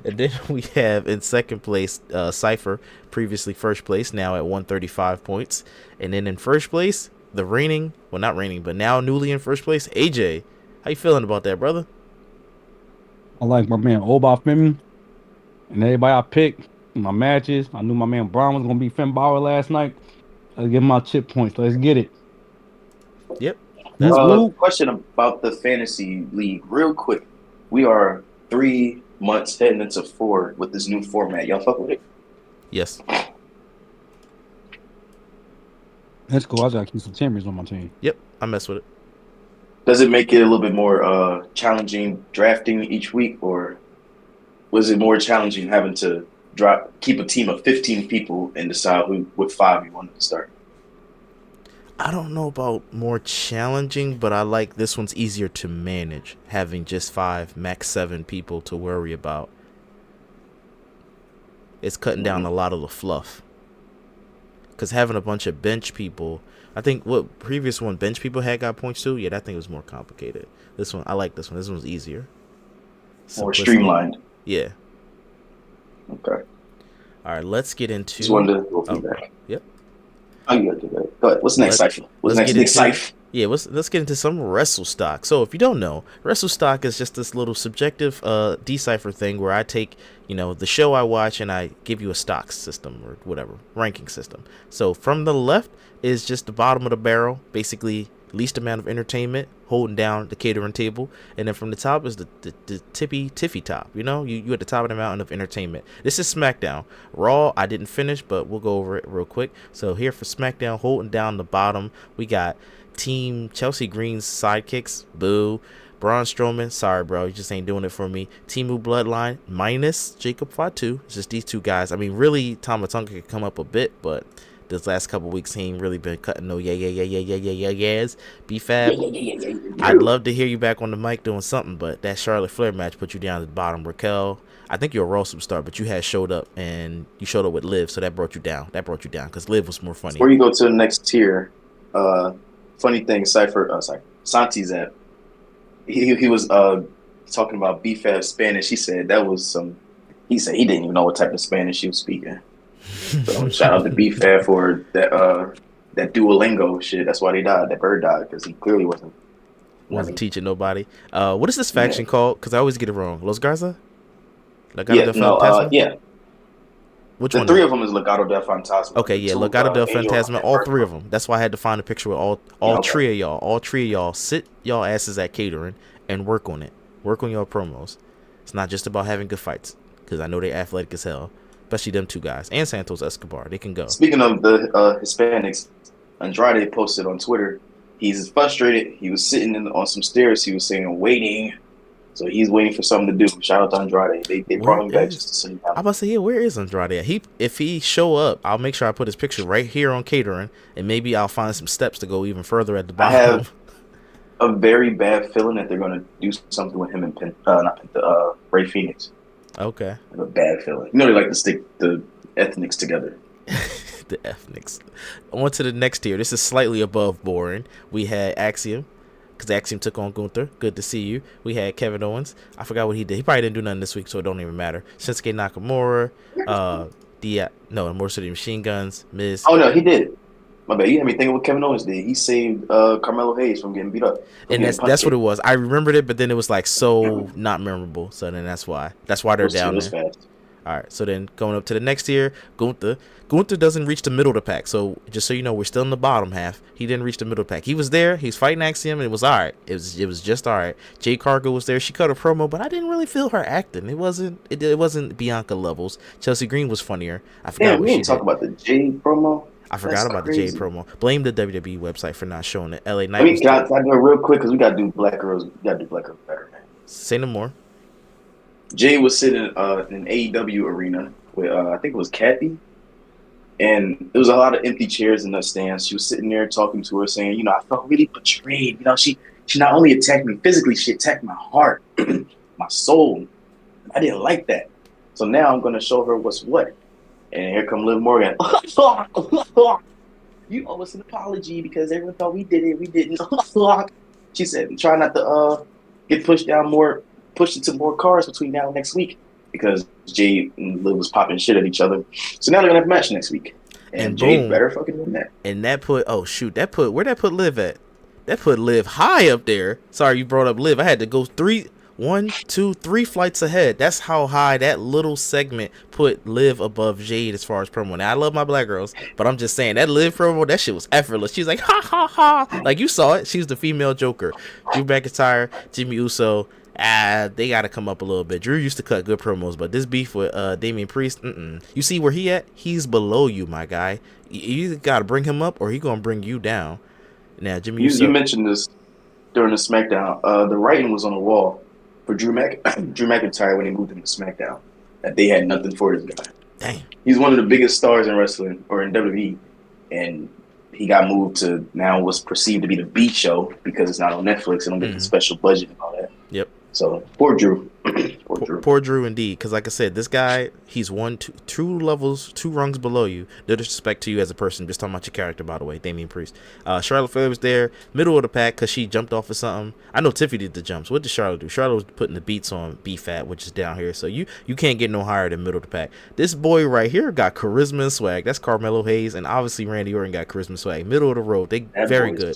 Speaker 1: And then we have in second place Cypher, previously first place, now at 135 points. And then in first place, the reigning, well, not reigning, but now newly in first place, AJ. How you feeling about that, brother?
Speaker 3: I like my man Oba Finn and everybody I picked in my matches. I knew my man Braun was gonna be Finn Balor last night. Let's give him my chip points. Let's get it.
Speaker 1: Yep.
Speaker 2: Question about the fantasy league, real quick. We are 3 months heading into 4 with this new format. Y'all fuck with it?
Speaker 1: Yes.
Speaker 3: That's cool. I gotta keep some champions on my team.
Speaker 1: Yep, I mess with it.
Speaker 2: Does it make it a little bit more challenging drafting each week, or was it more challenging having to keep a team of 15 people and decide what 5 you wanted to start?
Speaker 1: I don't know about more challenging, but I like this one's easier to manage, having just 5, max 7 people to worry about. It's cutting down a lot of the fluff. Because having a bunch of bench people, I think what previous one bench people had got points too. Yeah, that thing was more complicated. This one, I like this one. This one's easier.
Speaker 2: More streamlined.
Speaker 1: Yeah.
Speaker 2: Okay.
Speaker 1: All right, let's get into.
Speaker 2: Just wanted to go feedback.
Speaker 1: Yep.
Speaker 2: Oh, you do that. Go ahead. What's next, Cypher? What's next, Nick Cypher?
Speaker 1: Yeah, let's get into some wrestle stock. So if you don't know, wrestle stock is just this little subjective decipher thing where I take, the show I watch and I give you a stock system or whatever, ranking system. So from the left is just the bottom of the barrel, basically least amount of entertainment, holding down the catering table, and then from the top is the tippy top. You at the top of the mountain of entertainment. This is SmackDown. Raw I didn't finish, but we'll go over it real quick. So here for SmackDown, holding down the bottom, we got Team Chelsea Green's sidekicks, boo. Braun Strowman, sorry bro, you just ain't doing it for me. Timu Bloodline minus Jacob Fatu. It's just these two guys. I mean, really, Tama Tonga could come up a bit, but this last couple weeks he ain't really been cutting no yes. B-Fab, I'd love to hear you back on the mic doing something, but that Charlotte Flair match put you down at the bottom. Raquel, I think you're a Raw superstar, but you had showed up, and you showed up with Liv, so that brought you down. Because Liv was more funny.
Speaker 2: Before you go to the next tier, funny thing, Santi's at, he was talking about B-Fab Spanish. He said he said he didn't even know what type of Spanish she was speaking. So shout out to B-Fab for that Duolingo shit. That's why they died. That bird died because he clearly wasn't
Speaker 1: teaching nobody. What is this faction called? Because I always get it wrong. Los Garza? Legado del Fantasma?
Speaker 2: Yeah.
Speaker 1: Which
Speaker 2: the
Speaker 1: one?
Speaker 2: Three of them is Legado del Fantasma.
Speaker 1: Okay, yeah, Legado del Fantasma. All three of them. That's why I had to find a picture with all three of y'all. All three of y'all sit y'all asses at catering and work on it. Work on your promos. It's not just about having good fights, because I know they're athletic as hell. Especially them two guys. And Santos Escobar. They can go.
Speaker 2: Speaking of the Hispanics, Andrade posted on Twitter, he's frustrated. He was sitting on some stairs. He was saying, waiting. So he's waiting for something to do. Shout out to Andrade. They brought him back just to sit down.
Speaker 1: I'm about to say, where is Andrade at? If he show up, I'll make sure I put his picture right here on catering, and maybe I'll find some steps to go even further at the bottom.
Speaker 2: I have a very bad feeling that they're going to do something with him and Ray Phoenix.
Speaker 1: Okay.
Speaker 2: I have a bad feeling. They like to stick the ethnics together.
Speaker 1: The ethnics. On to the next tier. This is slightly above boring. We had Axiom, because Axiom took on Gunther. Good to see you. We had Kevin Owens. I forgot what he did. He probably didn't do nothing this week, so it don't even matter. Shinsuke Nakamura. More City Machine Guns. Miz.
Speaker 2: Oh, no, he did. My bad. You had me thinking what Kevin Owens did. He saved Carmelo Hayes from getting beat up.
Speaker 1: And that's what it was. I remembered it, but then it was like so not memorable. So then that's why they're down there. Fast. All right. So then going up to the next tier, Gunther doesn't reach the middle of the pack. So just so you know, we're still in the bottom half. He didn't reach the middle of the pack. He was there. He's fighting Axiom, and it was all right. It was just all right. Jade Cargill was there. She cut a promo, but I didn't really feel her acting. It wasn't Bianca levels. Chelsea Green was funnier. I forgot.
Speaker 2: We didn't talk about the Jade promo.
Speaker 1: I forgot about the Jade promo. Blame the WWE website for not showing it. LA Knight.
Speaker 2: Can I do it real quick because we got to do Black Girls. We got to do Black Girls better, man.
Speaker 1: Say no more.
Speaker 2: Jade was sitting in an AEW arena with I think it was Kathy, and there was a lot of empty chairs in the stands. She was sitting there talking to her, saying, I felt really betrayed. She not only attacked me physically, she attacked my heart, my soul. I didn't like that. So now I'm going to show her what's what. And here come Liv Morgan. You owe us an apology because everyone thought we did it. We didn't. She said, try not to get pushed into more cars between now and next week, because Jade and Liv was popping shit at each other. So now they're going to have a match next week. And Jade better fucking win that.
Speaker 1: And that put where'd that put Liv at? That put Liv high up there. Sorry, you brought up Liv. I had to go 1, 2, 3 flights ahead. That's how high that little segment put Liv above Jade as far as promo. Now, I love my black girls, but I'm just saying that Liv promo, that shit was effortless. She's like, ha, ha, ha. Like, you saw it. She's the female Joker. Drew McIntyre, Jimmy Uso, they got to come up a little bit. Drew used to cut good promos, but this beef with Damian Priest, you see where he at? He's below you, my guy. You either got to bring him up or he going to bring you down. Now, Jimmy Uso.
Speaker 2: You mentioned this during the SmackDown. The writing was on the wall for Drew McIntyre when he moved him to SmackDown, that they had nothing for this guy.
Speaker 1: Damn.
Speaker 2: He's one of the biggest stars in wrestling, or in WWE, and he got moved to now what's perceived to be the B show because it's not on Netflix and don't get the special budget and all that.
Speaker 1: Yep.
Speaker 2: So poor Drew.
Speaker 1: Poor Drew indeed, because like I said, this guy, he's two levels, 2 rungs below you. No disrespect to you as a person, just talking about your character, by the way, Damian Priest. Charlotte Flair was there, middle of the pack, because she jumped off of something. I know Tiffy did the jumps. What did Charlotte do? Charlotte was putting the beats on B-Fat, which is down here, so you can't get no higher than middle of the pack. This boy right here got charisma and swag. That's Carmelo Hayes, and obviously Randy Orton got charisma and swag. Middle of the road, they very good.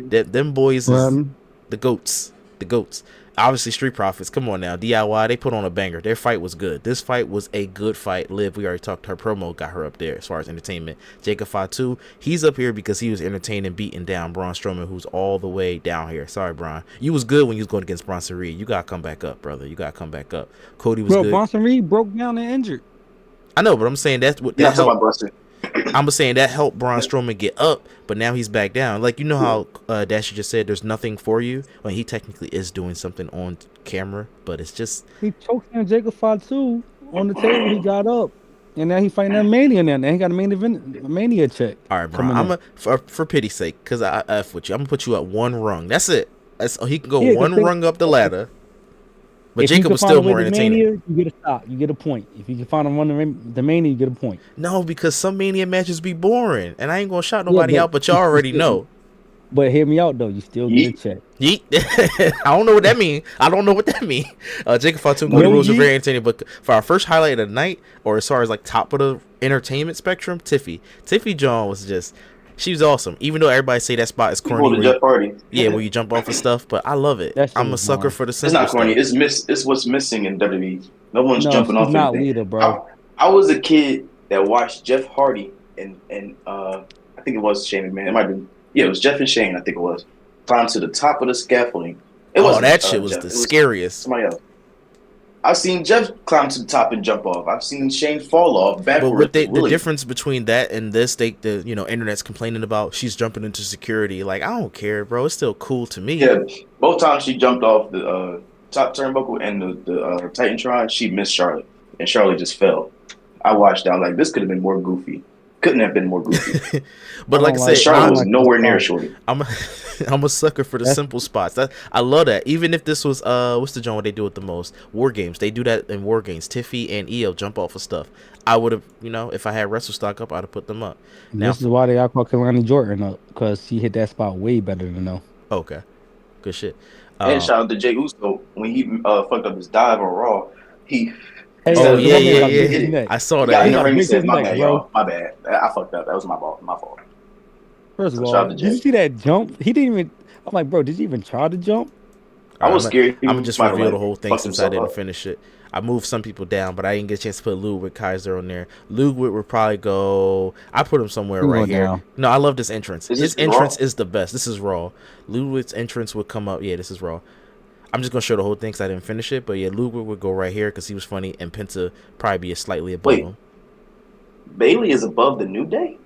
Speaker 1: Them boys is the goats. The goats. Obviously, Street Profits. Come on now. DIY, they put on a banger. Their fight was good. This fight was a good fight. Liv, we already talked. Her promo got her up there as far as entertainment. Jacob Fatu, he's up here because he was entertaining, beating down Braun Strowman, who's all the way down here. Sorry, Braun. You was good when you was going against Bronson Reed. You got to come back up, brother. You got to come back up. Cody was good.
Speaker 3: Bronson Reed broke down and injured.
Speaker 1: I know, but I'm saying that's what that helped. I'm saying that helped Braun Strowman get up, but now he's back down. Like, you know how Dasher just said there's nothing for you? Well, he technically is doing something on camera, but it's just...
Speaker 3: He choked him Jacob Fatu on the table. He got up. And now he fighting that Mania now. Now he got a Mania check.
Speaker 1: All right, bro. For pity's sake, because I F with you, I'm going to put you at 1 rung. That's it. He can go 1 rung up the ladder. But if Jacob was still more entertaining.
Speaker 3: Mania, you get a stop. You get a point. If you can find the Mania, you get a point.
Speaker 1: No, because some Mania matches be boring. And I ain't going to shout nobody out, but y'all already know.
Speaker 3: But hear me out, though. You still get a check.
Speaker 1: Yeet. I don't know what that means. Jacob Fatu and Cody Rhodes are very entertaining. But for our first highlight of the night, or as far as like top of the entertainment spectrum, Tiffy John was just... She was awesome, even though everybody say that spot is corny.
Speaker 2: Jeff Hardy.
Speaker 1: Yeah, where you jump off of stuff, but I love it. I'm a sucker for the simple
Speaker 2: stuff. It's not corny. It's what's missing in WWE. No one's jumping off
Speaker 3: not
Speaker 2: anything.
Speaker 3: Leader, bro.
Speaker 2: I was a kid that watched Jeff Hardy and I think it was Shane McMahon. It might have been it was Jeff and Shane. I think it was climb to the top of the scaffolding.
Speaker 1: That shit was the scariest.
Speaker 2: Somebody else. I've seen Jeff climb to the top and jump off. I've seen Shane fall off backwards.
Speaker 1: But the difference between that and this, internet's complaining about she's jumping into security. Like, I don't care, bro. It's still cool to me.
Speaker 2: Yeah, both times she jumped off the top turnbuckle and the Titantron, she missed Charlotte, and Charlotte just fell. I watched that. I'm like, this could have been more goofy. Couldn't have been more goofy.
Speaker 1: But like I said,
Speaker 2: Charlotte was nowhere near Shorty.
Speaker 1: I'm a sucker for the simple spots. I love that. Even if this was what's the genre they do it the most? War Games. They do that in War Games. Tiffy and EO jump off of stuff. I would have, if I had Wrestle Stock up, I'd have put them up.
Speaker 3: Now, this is why they all call Kalani Jordan up, because he hit that spot way better than them.
Speaker 1: Okay, good shit.
Speaker 2: And shout out to Jay Uso when he fucked up his dive on Raw. He.
Speaker 1: Yeah. I saw that.
Speaker 2: He said, my bad, y'all. My bad. I fucked up. That was my fault.
Speaker 3: First of all, did you see that jump? He didn't even. I'm like, bro, did you even try to jump?
Speaker 2: I was scared.
Speaker 1: I'm just reveal the whole thing since I didn't finish it. I moved some people down, but I didn't get a chance to put Ludwig Kaiser on there. Ludwig would probably go. I put him somewhere right here. Down. No, I love this entrance. His entrance is the best. This is Raw. Ludwig's entrance would come up. Yeah, this is Raw. I'm just gonna show the whole thing because I didn't finish it, but yeah, Ludwig would go right here because he was funny, and Penta probably be slightly above him.
Speaker 2: Bailey is above the New Day.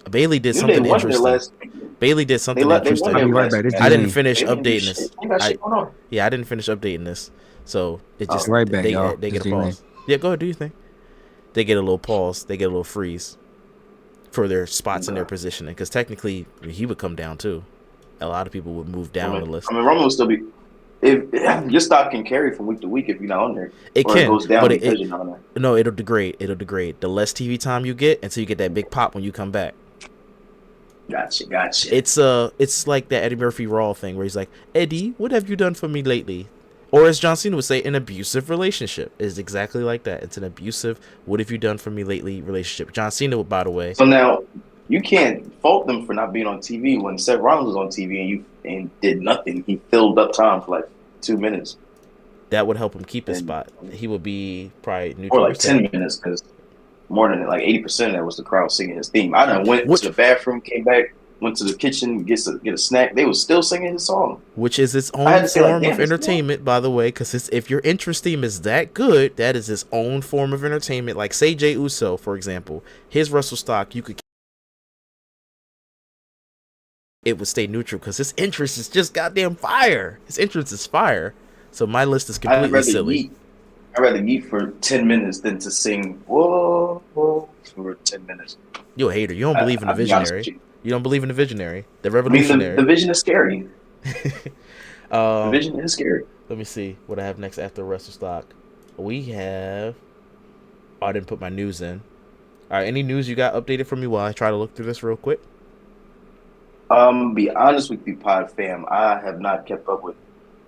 Speaker 1: Bailey did something interesting. Bailey did something interesting. I didn't finish updating this. I didn't finish updating this, so it just
Speaker 3: right back.
Speaker 1: They get a pause. Yeah, go ahead. Do you think they get a little pause? They get a little freeze for their spots and their positioning because technically he would come down too. A lot of people would move down the list.
Speaker 2: Roman will still be. If your stock can carry from week to week if you're not on there.
Speaker 1: It can,
Speaker 2: it goes down
Speaker 1: but
Speaker 2: because you're not on there.
Speaker 1: No, it'll degrade. The less TV time you get until you get that big pop when you come back.
Speaker 2: Gotcha.
Speaker 1: It's like that Eddie Murphy Raw thing where he's like, Eddie, what have you done for me lately? Or as John Cena would say, an abusive relationship is exactly like that. It's an abusive, what have you done for me lately relationship. John Cena, by the way.
Speaker 2: So now you can't fault them for not being on TV when Seth Rollins was on TV and did nothing. He filled up time for like 2 minutes.
Speaker 1: That would help him keep his spot. He would be probably neutral.
Speaker 2: Or like 10 minutes because more than like 80% of that was the crowd singing his theme. I done went to the bathroom, came back, went to the kitchen, get a snack. They was still singing his song.
Speaker 1: Which is its own form of entertainment, by the way, because if your entrance theme is that good, that is its own form of entertainment. Like, say Jey Uso, for example, his Wrestle Stock, you could... It would stay neutral because his entrance is just goddamn fire. His entrance is fire. So my list is completely silly.
Speaker 2: I'd rather eat for 10 minutes than to sing whoa for 10 minutes.
Speaker 1: You're a hater. You don't believe in the visionary. You don't believe in the visionary. The revolutionary.
Speaker 2: The vision is scary. Division is scary.
Speaker 1: Let me see what I have next after Wrestle Stock. We have. Oh, I didn't put my news in. All right, any news you got updated for me while I try to look through this real quick?
Speaker 2: Be honest with you, Pod Fam. I have not kept up with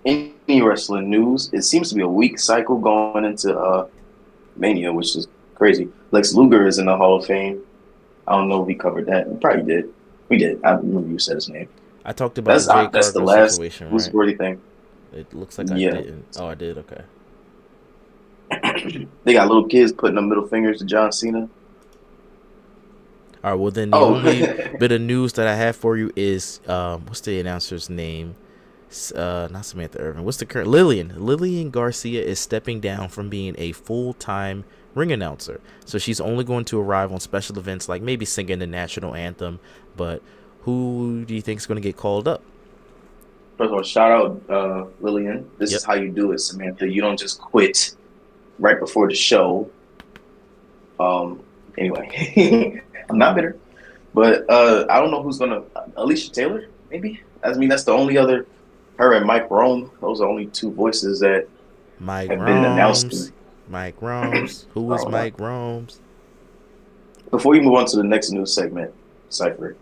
Speaker 2: any wrestling news. It seems to be a week cycle going into Mania, which is crazy. Lex Luger is in the Hall of Fame. I don't know if we covered that. We probably did. We did. I remember you said his name.
Speaker 1: I talked about the Jade
Speaker 2: that's the
Speaker 1: Cargill
Speaker 2: last
Speaker 1: situation, right?
Speaker 2: newsworthy thing.
Speaker 1: It looks like I didn't. Oh, I did. Okay.
Speaker 2: They got little kids putting up middle fingers to John Cena.
Speaker 1: All right. Well, then the only bit of news that I have for you is what's the announcer's name? Not Samantha Irvin. What's the current Lillian Garcia is stepping down from being a full-time ring announcer. So she's only going to arrive on special events like maybe singing the national anthem. But who do you think is going to get called up?
Speaker 2: First of all, shout out Lillian. This is how you do it, Samantha. You don't just quit right before the show. Anyway, I'm not bitter. But I don't know who's going to... Alicia Taylor, maybe? I mean, that's the only other... Her and Mike Rome, those are only two voices that have been announced.
Speaker 1: Mike Romes. Who is Mike Romes?
Speaker 2: Before you move on to the next news segment, Cypher,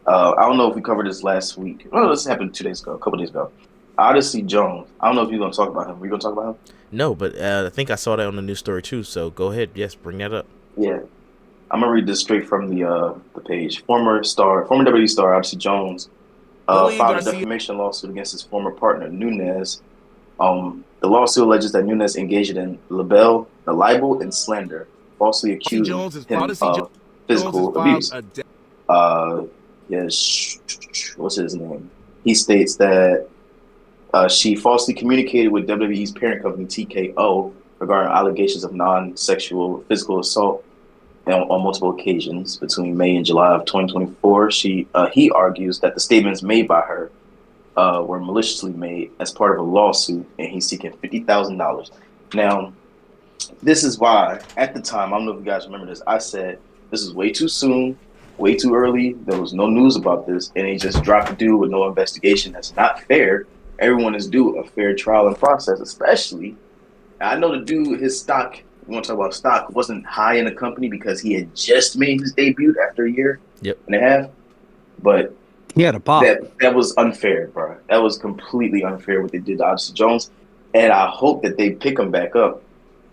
Speaker 2: I don't know if we covered this last week. Oh, this happened a couple days ago. Odyssey Jones. I don't know if you're going to talk about him. Are you going to talk about him?
Speaker 1: No, but I think I saw that on the news story too. So go ahead. Yes, bring that up.
Speaker 2: Yeah. I'm going to read this straight from the page. Former WWE star Odyssey Jones filed a defamation lawsuit against his former partner, Nunes. The lawsuit alleges that Nunes engaged in libel and slander, falsely accused him of physical abuse. What's his name? He states that she falsely communicated with WWE's parent company, TKO, regarding allegations of non-sexual physical assault on multiple occasions between May and July of 2024. He argues that the statements made by her were maliciously made as part of a lawsuit, and he's seeking $50,000. Now, this is why, at the time, I don't know if you guys remember this, I said this is way too soon, way too early. There was no news about this, and he just dropped a dude with no investigation. That's not fair. Everyone is due a fair trial and process, especially. I know the dude, his stock, we want to talk about stock, wasn't high in the company because he had just made his debut after a year and a half. But
Speaker 3: he had a pop.
Speaker 2: That was unfair, bro. That was completely unfair what they did to Odyssey Jones. And I hope that they pick him back up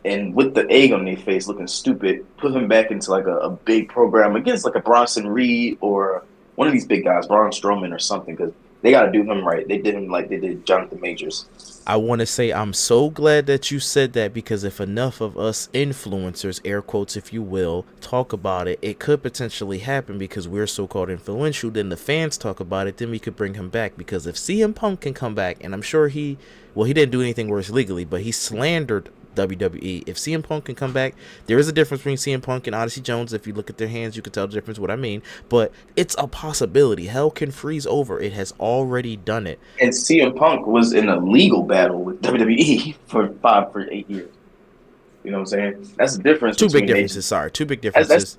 Speaker 2: and with the egg on their face looking stupid, put him back into like a big program against like a Bronson Reed or one of these big guys, Braun Strowman or something, because they got to do him right. They did him like they did Jonathan Majors.
Speaker 1: I want to say I'm so glad that you said that, because if enough of us influencers, air quotes if you will, talk about it, it could potentially happen because we're so-called influential. Then the fans talk about it, then we could bring him back. Because if CM Punk can come back, and I'm sure he didn't do anything worse legally, but he slandered WWE. If CM Punk can come back, there is a difference between CM Punk and Odyssey Jones. If you look at their hands, you can tell the difference, what I mean. But it's a possibility. Hell can freeze over. It has already done it.
Speaker 2: And CM Punk was in a legal battle with WWE for 8 years. You know what I'm saying? That's the difference.
Speaker 1: Two big differences.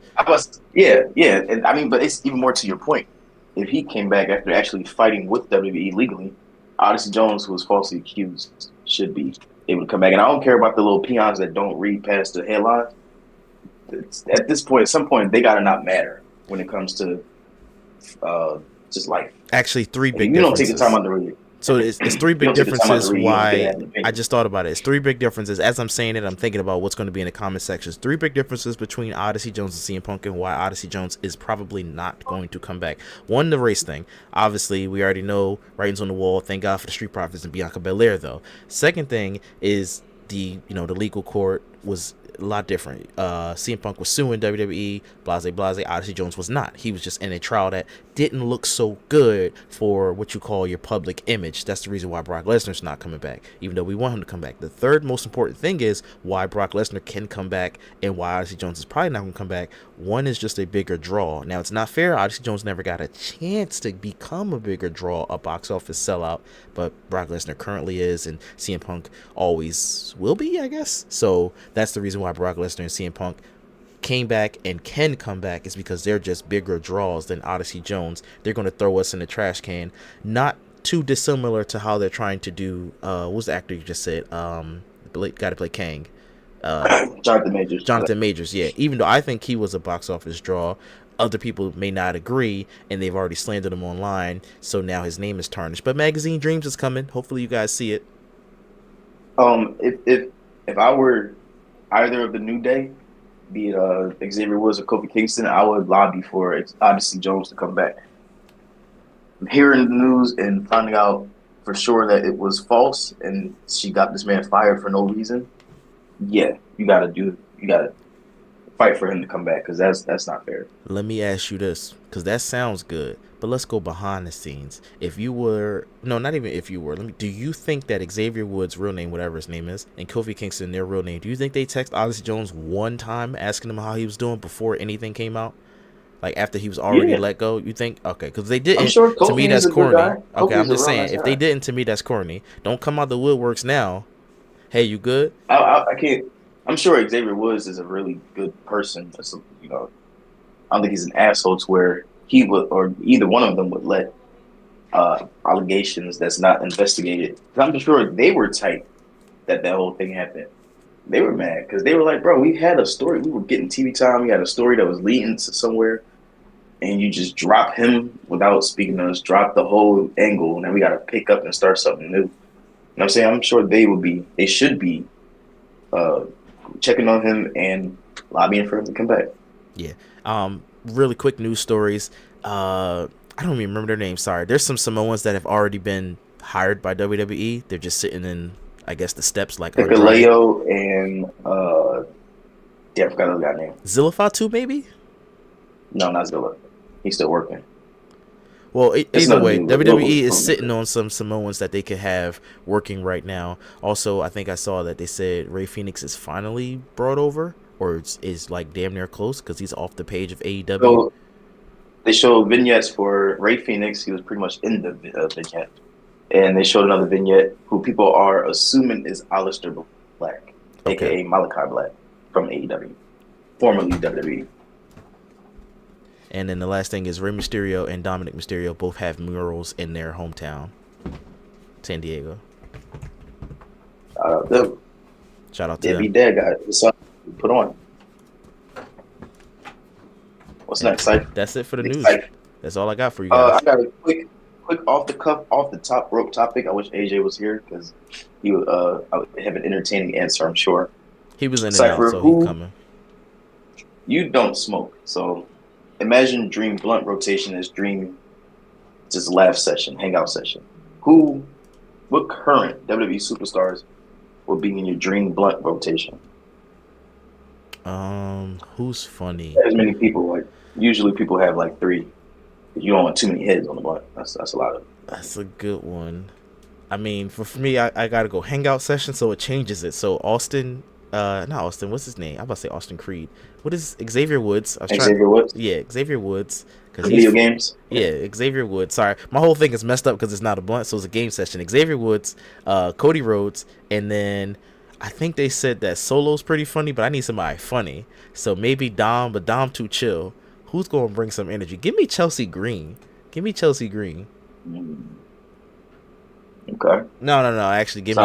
Speaker 2: Yeah. And I mean, but it's even more to your point. If he came back after actually fighting with WWE legally, Odyssey Jones, who was falsely accused, should be able to come back. And I don't care about the little peons that don't read past the headlines. At this point, at some point, they gotta not matter when it comes to just life.
Speaker 1: Actually, three big differences.
Speaker 2: You don't take the time out to read it.
Speaker 1: So it's three big differences why I just thought about it. It's three big differences. As I'm saying it, I'm thinking about what's going to be in the comment sections. Three big differences between Odyssey Jones and CM Punk and why Odyssey Jones is probably not going to come back. One, the race thing. Obviously, we already know, writings on the wall. Thank God for the Street Profits and Bianca Belair, though. Second thing is the legal court was a lot different. CM Punk was suing WWE, blase. Odyssey Jones was not. He was just in a trial that didn't look so good for what you call your public image. That's the reason why Brock Lesnar's not coming back, even though we want him to come back. The third most important thing is why Brock Lesnar can come back and why Odyssey Jones is probably not going to come back. One is just a bigger draw. Now, it's not fair. Odyssey Jones never got a chance to become a bigger draw, a box office sellout, but Brock Lesnar currently is, and CM Punk always will be, I guess. So that's the reason why Brock Lesnar and CM Punk came back and can come back, is because they're just bigger draws than Odyssey Jones. They're going to throw us in the trash can, not too dissimilar to how they're trying to do. What was the actor you just said? Got to play Kang.
Speaker 2: Jonathan Majors.
Speaker 1: Jonathan Majors, yeah. Even though I think he was a box office draw, other people may not agree, and they've already slandered him online. So now his name is tarnished. But Magazine Dreams is coming. Hopefully, you guys see it.
Speaker 2: If I were either of the New Day, be it Xavier Woods or Kofi Kingston, I would lobby for Odyssey Jones to come back. Hearing the news and finding out for sure that it was false and she got this man fired for no reason, yeah, you gotta fight for him to come back because that's not fair.
Speaker 1: Let me ask you this, because that sounds good, but let's go behind the scenes. If you were, no, not even if you were, do you think that Xavier Woods' real name, whatever his name is, and Kofi Kingston, their real name, do you think they text Odyssey Jones one time asking him how he was doing before anything came out? Like after he was already let go, you think? Okay, because they didn't.
Speaker 2: I'm sure
Speaker 1: to me, that's corny. Okay, I'm just saying,
Speaker 2: nice
Speaker 1: if they didn't, to me, that's corny. Don't come out the woodworks now. Hey, you good?
Speaker 2: I can't. I'm sure Xavier Woods is a really good person. I don't think he's an asshole to where he would, or either one of them would let allegations that's not investigated. I'm sure they were tight that whole thing happened. They were mad because they were like, bro, we had a story. We were getting TV time. We had a story that was leading to somewhere. And you just drop him without speaking to us, drop the whole angle, and then we got to pick up and start something new. You know what I'm saying? I'm sure they should be checking on him and lobbying for him to come back.
Speaker 1: Yeah. Really quick news stories. I don't even remember their names. Sorry. There's some Samoans that have already been hired by WWE. They're just sitting in, I guess, the steps like
Speaker 2: Leo and I forgot the guy's name.
Speaker 1: Zillafatu, maybe?
Speaker 2: No, not Zilla. He's still working.
Speaker 1: Well, either way, WWE is sitting on some Samoans that they could have working right now. Also, I think I saw that they said Rey Fenix is finally brought over, or is like damn near close because he's off the page of AEW.
Speaker 2: So they showed vignettes for Rey Fenix. He was pretty much in the vignette. And they showed another vignette who people are assuming is Aleister Black, a.k.a. Malachi Black from AEW, formerly WWE.
Speaker 1: And then the last thing is Rey Mysterio and Dominic Mysterio both have murals in their hometown, San Diego. Shout out to them.
Speaker 2: Be dead, guys. Put on. What's next, Cypher?
Speaker 1: That's it for the news. That's all I got for you guys.
Speaker 2: I got a quick off the top rope topic. I wish AJ was here because he would have an entertaining answer, I'm sure.
Speaker 1: He was in and out, so he's coming.
Speaker 2: You don't smoke, so imagine Dream blunt rotation as Dream just laugh session, hangout session. What current WWE superstars will be in your Dream blunt rotation?
Speaker 1: Who's funny?
Speaker 2: As many people, like usually people have like 3. You don't want too many heads on the blunt. That's a lot of.
Speaker 1: That's a good one. I mean, for me, I gotta go hangout session, so it changes it. So Austin, not Austin. What's his name? I'm about to say Austin Creed. What is Xavier Woods?
Speaker 2: Woods?
Speaker 1: Yeah, Xavier Woods.
Speaker 2: Video games?
Speaker 1: Yeah, Xavier Woods. Sorry, my whole thing is messed up because it's not a blunt, so it's a game session. Xavier Woods, Cody Rhodes, and then I think they said that Solo's pretty funny, but I need somebody funny. So maybe Dom, but Dom too chill. Who's going to bring some energy? Give me Chelsea Green.
Speaker 2: Okay.
Speaker 1: No. Actually, give me.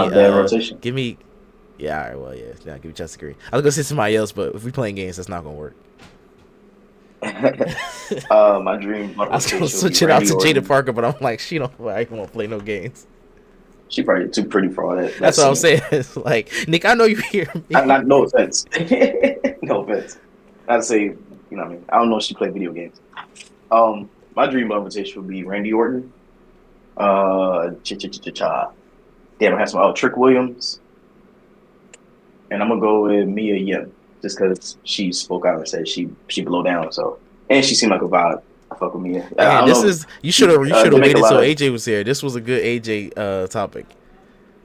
Speaker 1: Yeah, all right. Well, yeah. Give me Chelsea Green. I was gonna say somebody else, but if we playing games, that's not gonna work.
Speaker 2: My dream.
Speaker 1: I was gonna switch it out to Jada Parker, but I'm like, she don't want to play no games.
Speaker 2: She probably too pretty for all that.
Speaker 1: That's what I'm saying. It's like, Nick, I know you hear me.
Speaker 2: No offense. No offense. I'd say. You know what I mean? I don't know if she played video games. My dream invitation would be Randy Orton. Damn, I have some Trick Williams. And I'm gonna go with Mia Yim just because she spoke out and said she blow down. So, and she seemed like a vibe. I fuck with Mia.
Speaker 1: You should have waited until AJ was here. This was a good AJ topic.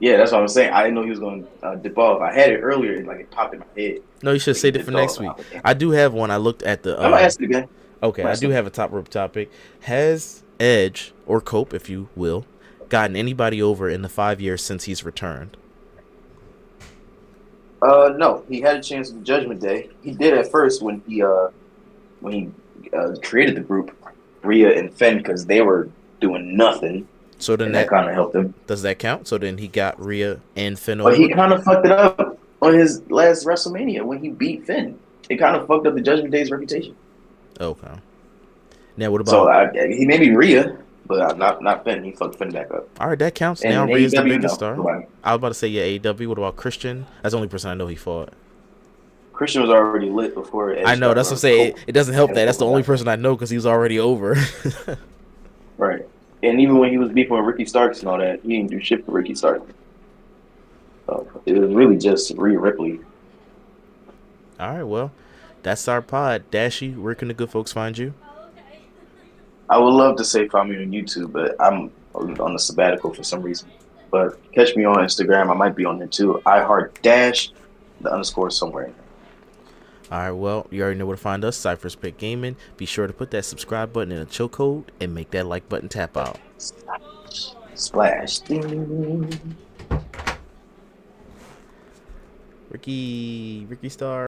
Speaker 2: Yeah, that's what I'm saying. I didn't know he was going to dip off. I had it earlier and it popped in my head.
Speaker 1: No, you should save it for next week. I do have one. I looked at the.
Speaker 2: I'm gonna ask it again.
Speaker 1: Okay, I do have a top rope topic. Has Edge or Cope, if you will, gotten anybody over in the 5 years since he's returned?
Speaker 2: No, he had a chance on Judgment Day. He did at first when he created the group, Rhea and Finn, because they were doing nothing.
Speaker 1: So then
Speaker 2: and that kind of helped him.
Speaker 1: does that count? So then he got Rhea and Finn
Speaker 2: But
Speaker 1: over.
Speaker 2: he kind of fucked it up on his last WrestleMania when he beat Finn. It kind of fucked up the Judgment Day's reputation.
Speaker 1: Okay. Now what about?
Speaker 2: So he made me Rhea, but not Finn. He fucked Finn back up.
Speaker 1: All right, that counts.
Speaker 2: And
Speaker 1: Now
Speaker 2: in
Speaker 1: Rhea's the
Speaker 2: AEW,
Speaker 1: biggest
Speaker 2: no,
Speaker 1: star.
Speaker 2: nobody.
Speaker 1: I was about to say AEW. What about Christian? That's the only person I know he fought.
Speaker 2: Christian was already lit before Edge.
Speaker 1: I know. That's what I'm saying. It doesn't help that. That's the only person I know because he was already over.
Speaker 2: Right. And even when he was beefing with Ricky Starks and all that, he didn't do shit for Ricky Starks. So it was really just Rhea Ripley.
Speaker 1: All right, well, that's our pod. Dashy, where can the good folks find you?
Speaker 2: I would love to say find me on YouTube, but I'm on a sabbatical for some reason. But catch me on Instagram. I might be on there too. iHeartDash_the_ somewhere in there. All
Speaker 1: right, well, you already know where to find us, Cypher's Pick Gaming. Be sure to put that subscribe button in a chokehold and make that like button tap out.
Speaker 2: Splash. Ding.
Speaker 1: Ricky Star.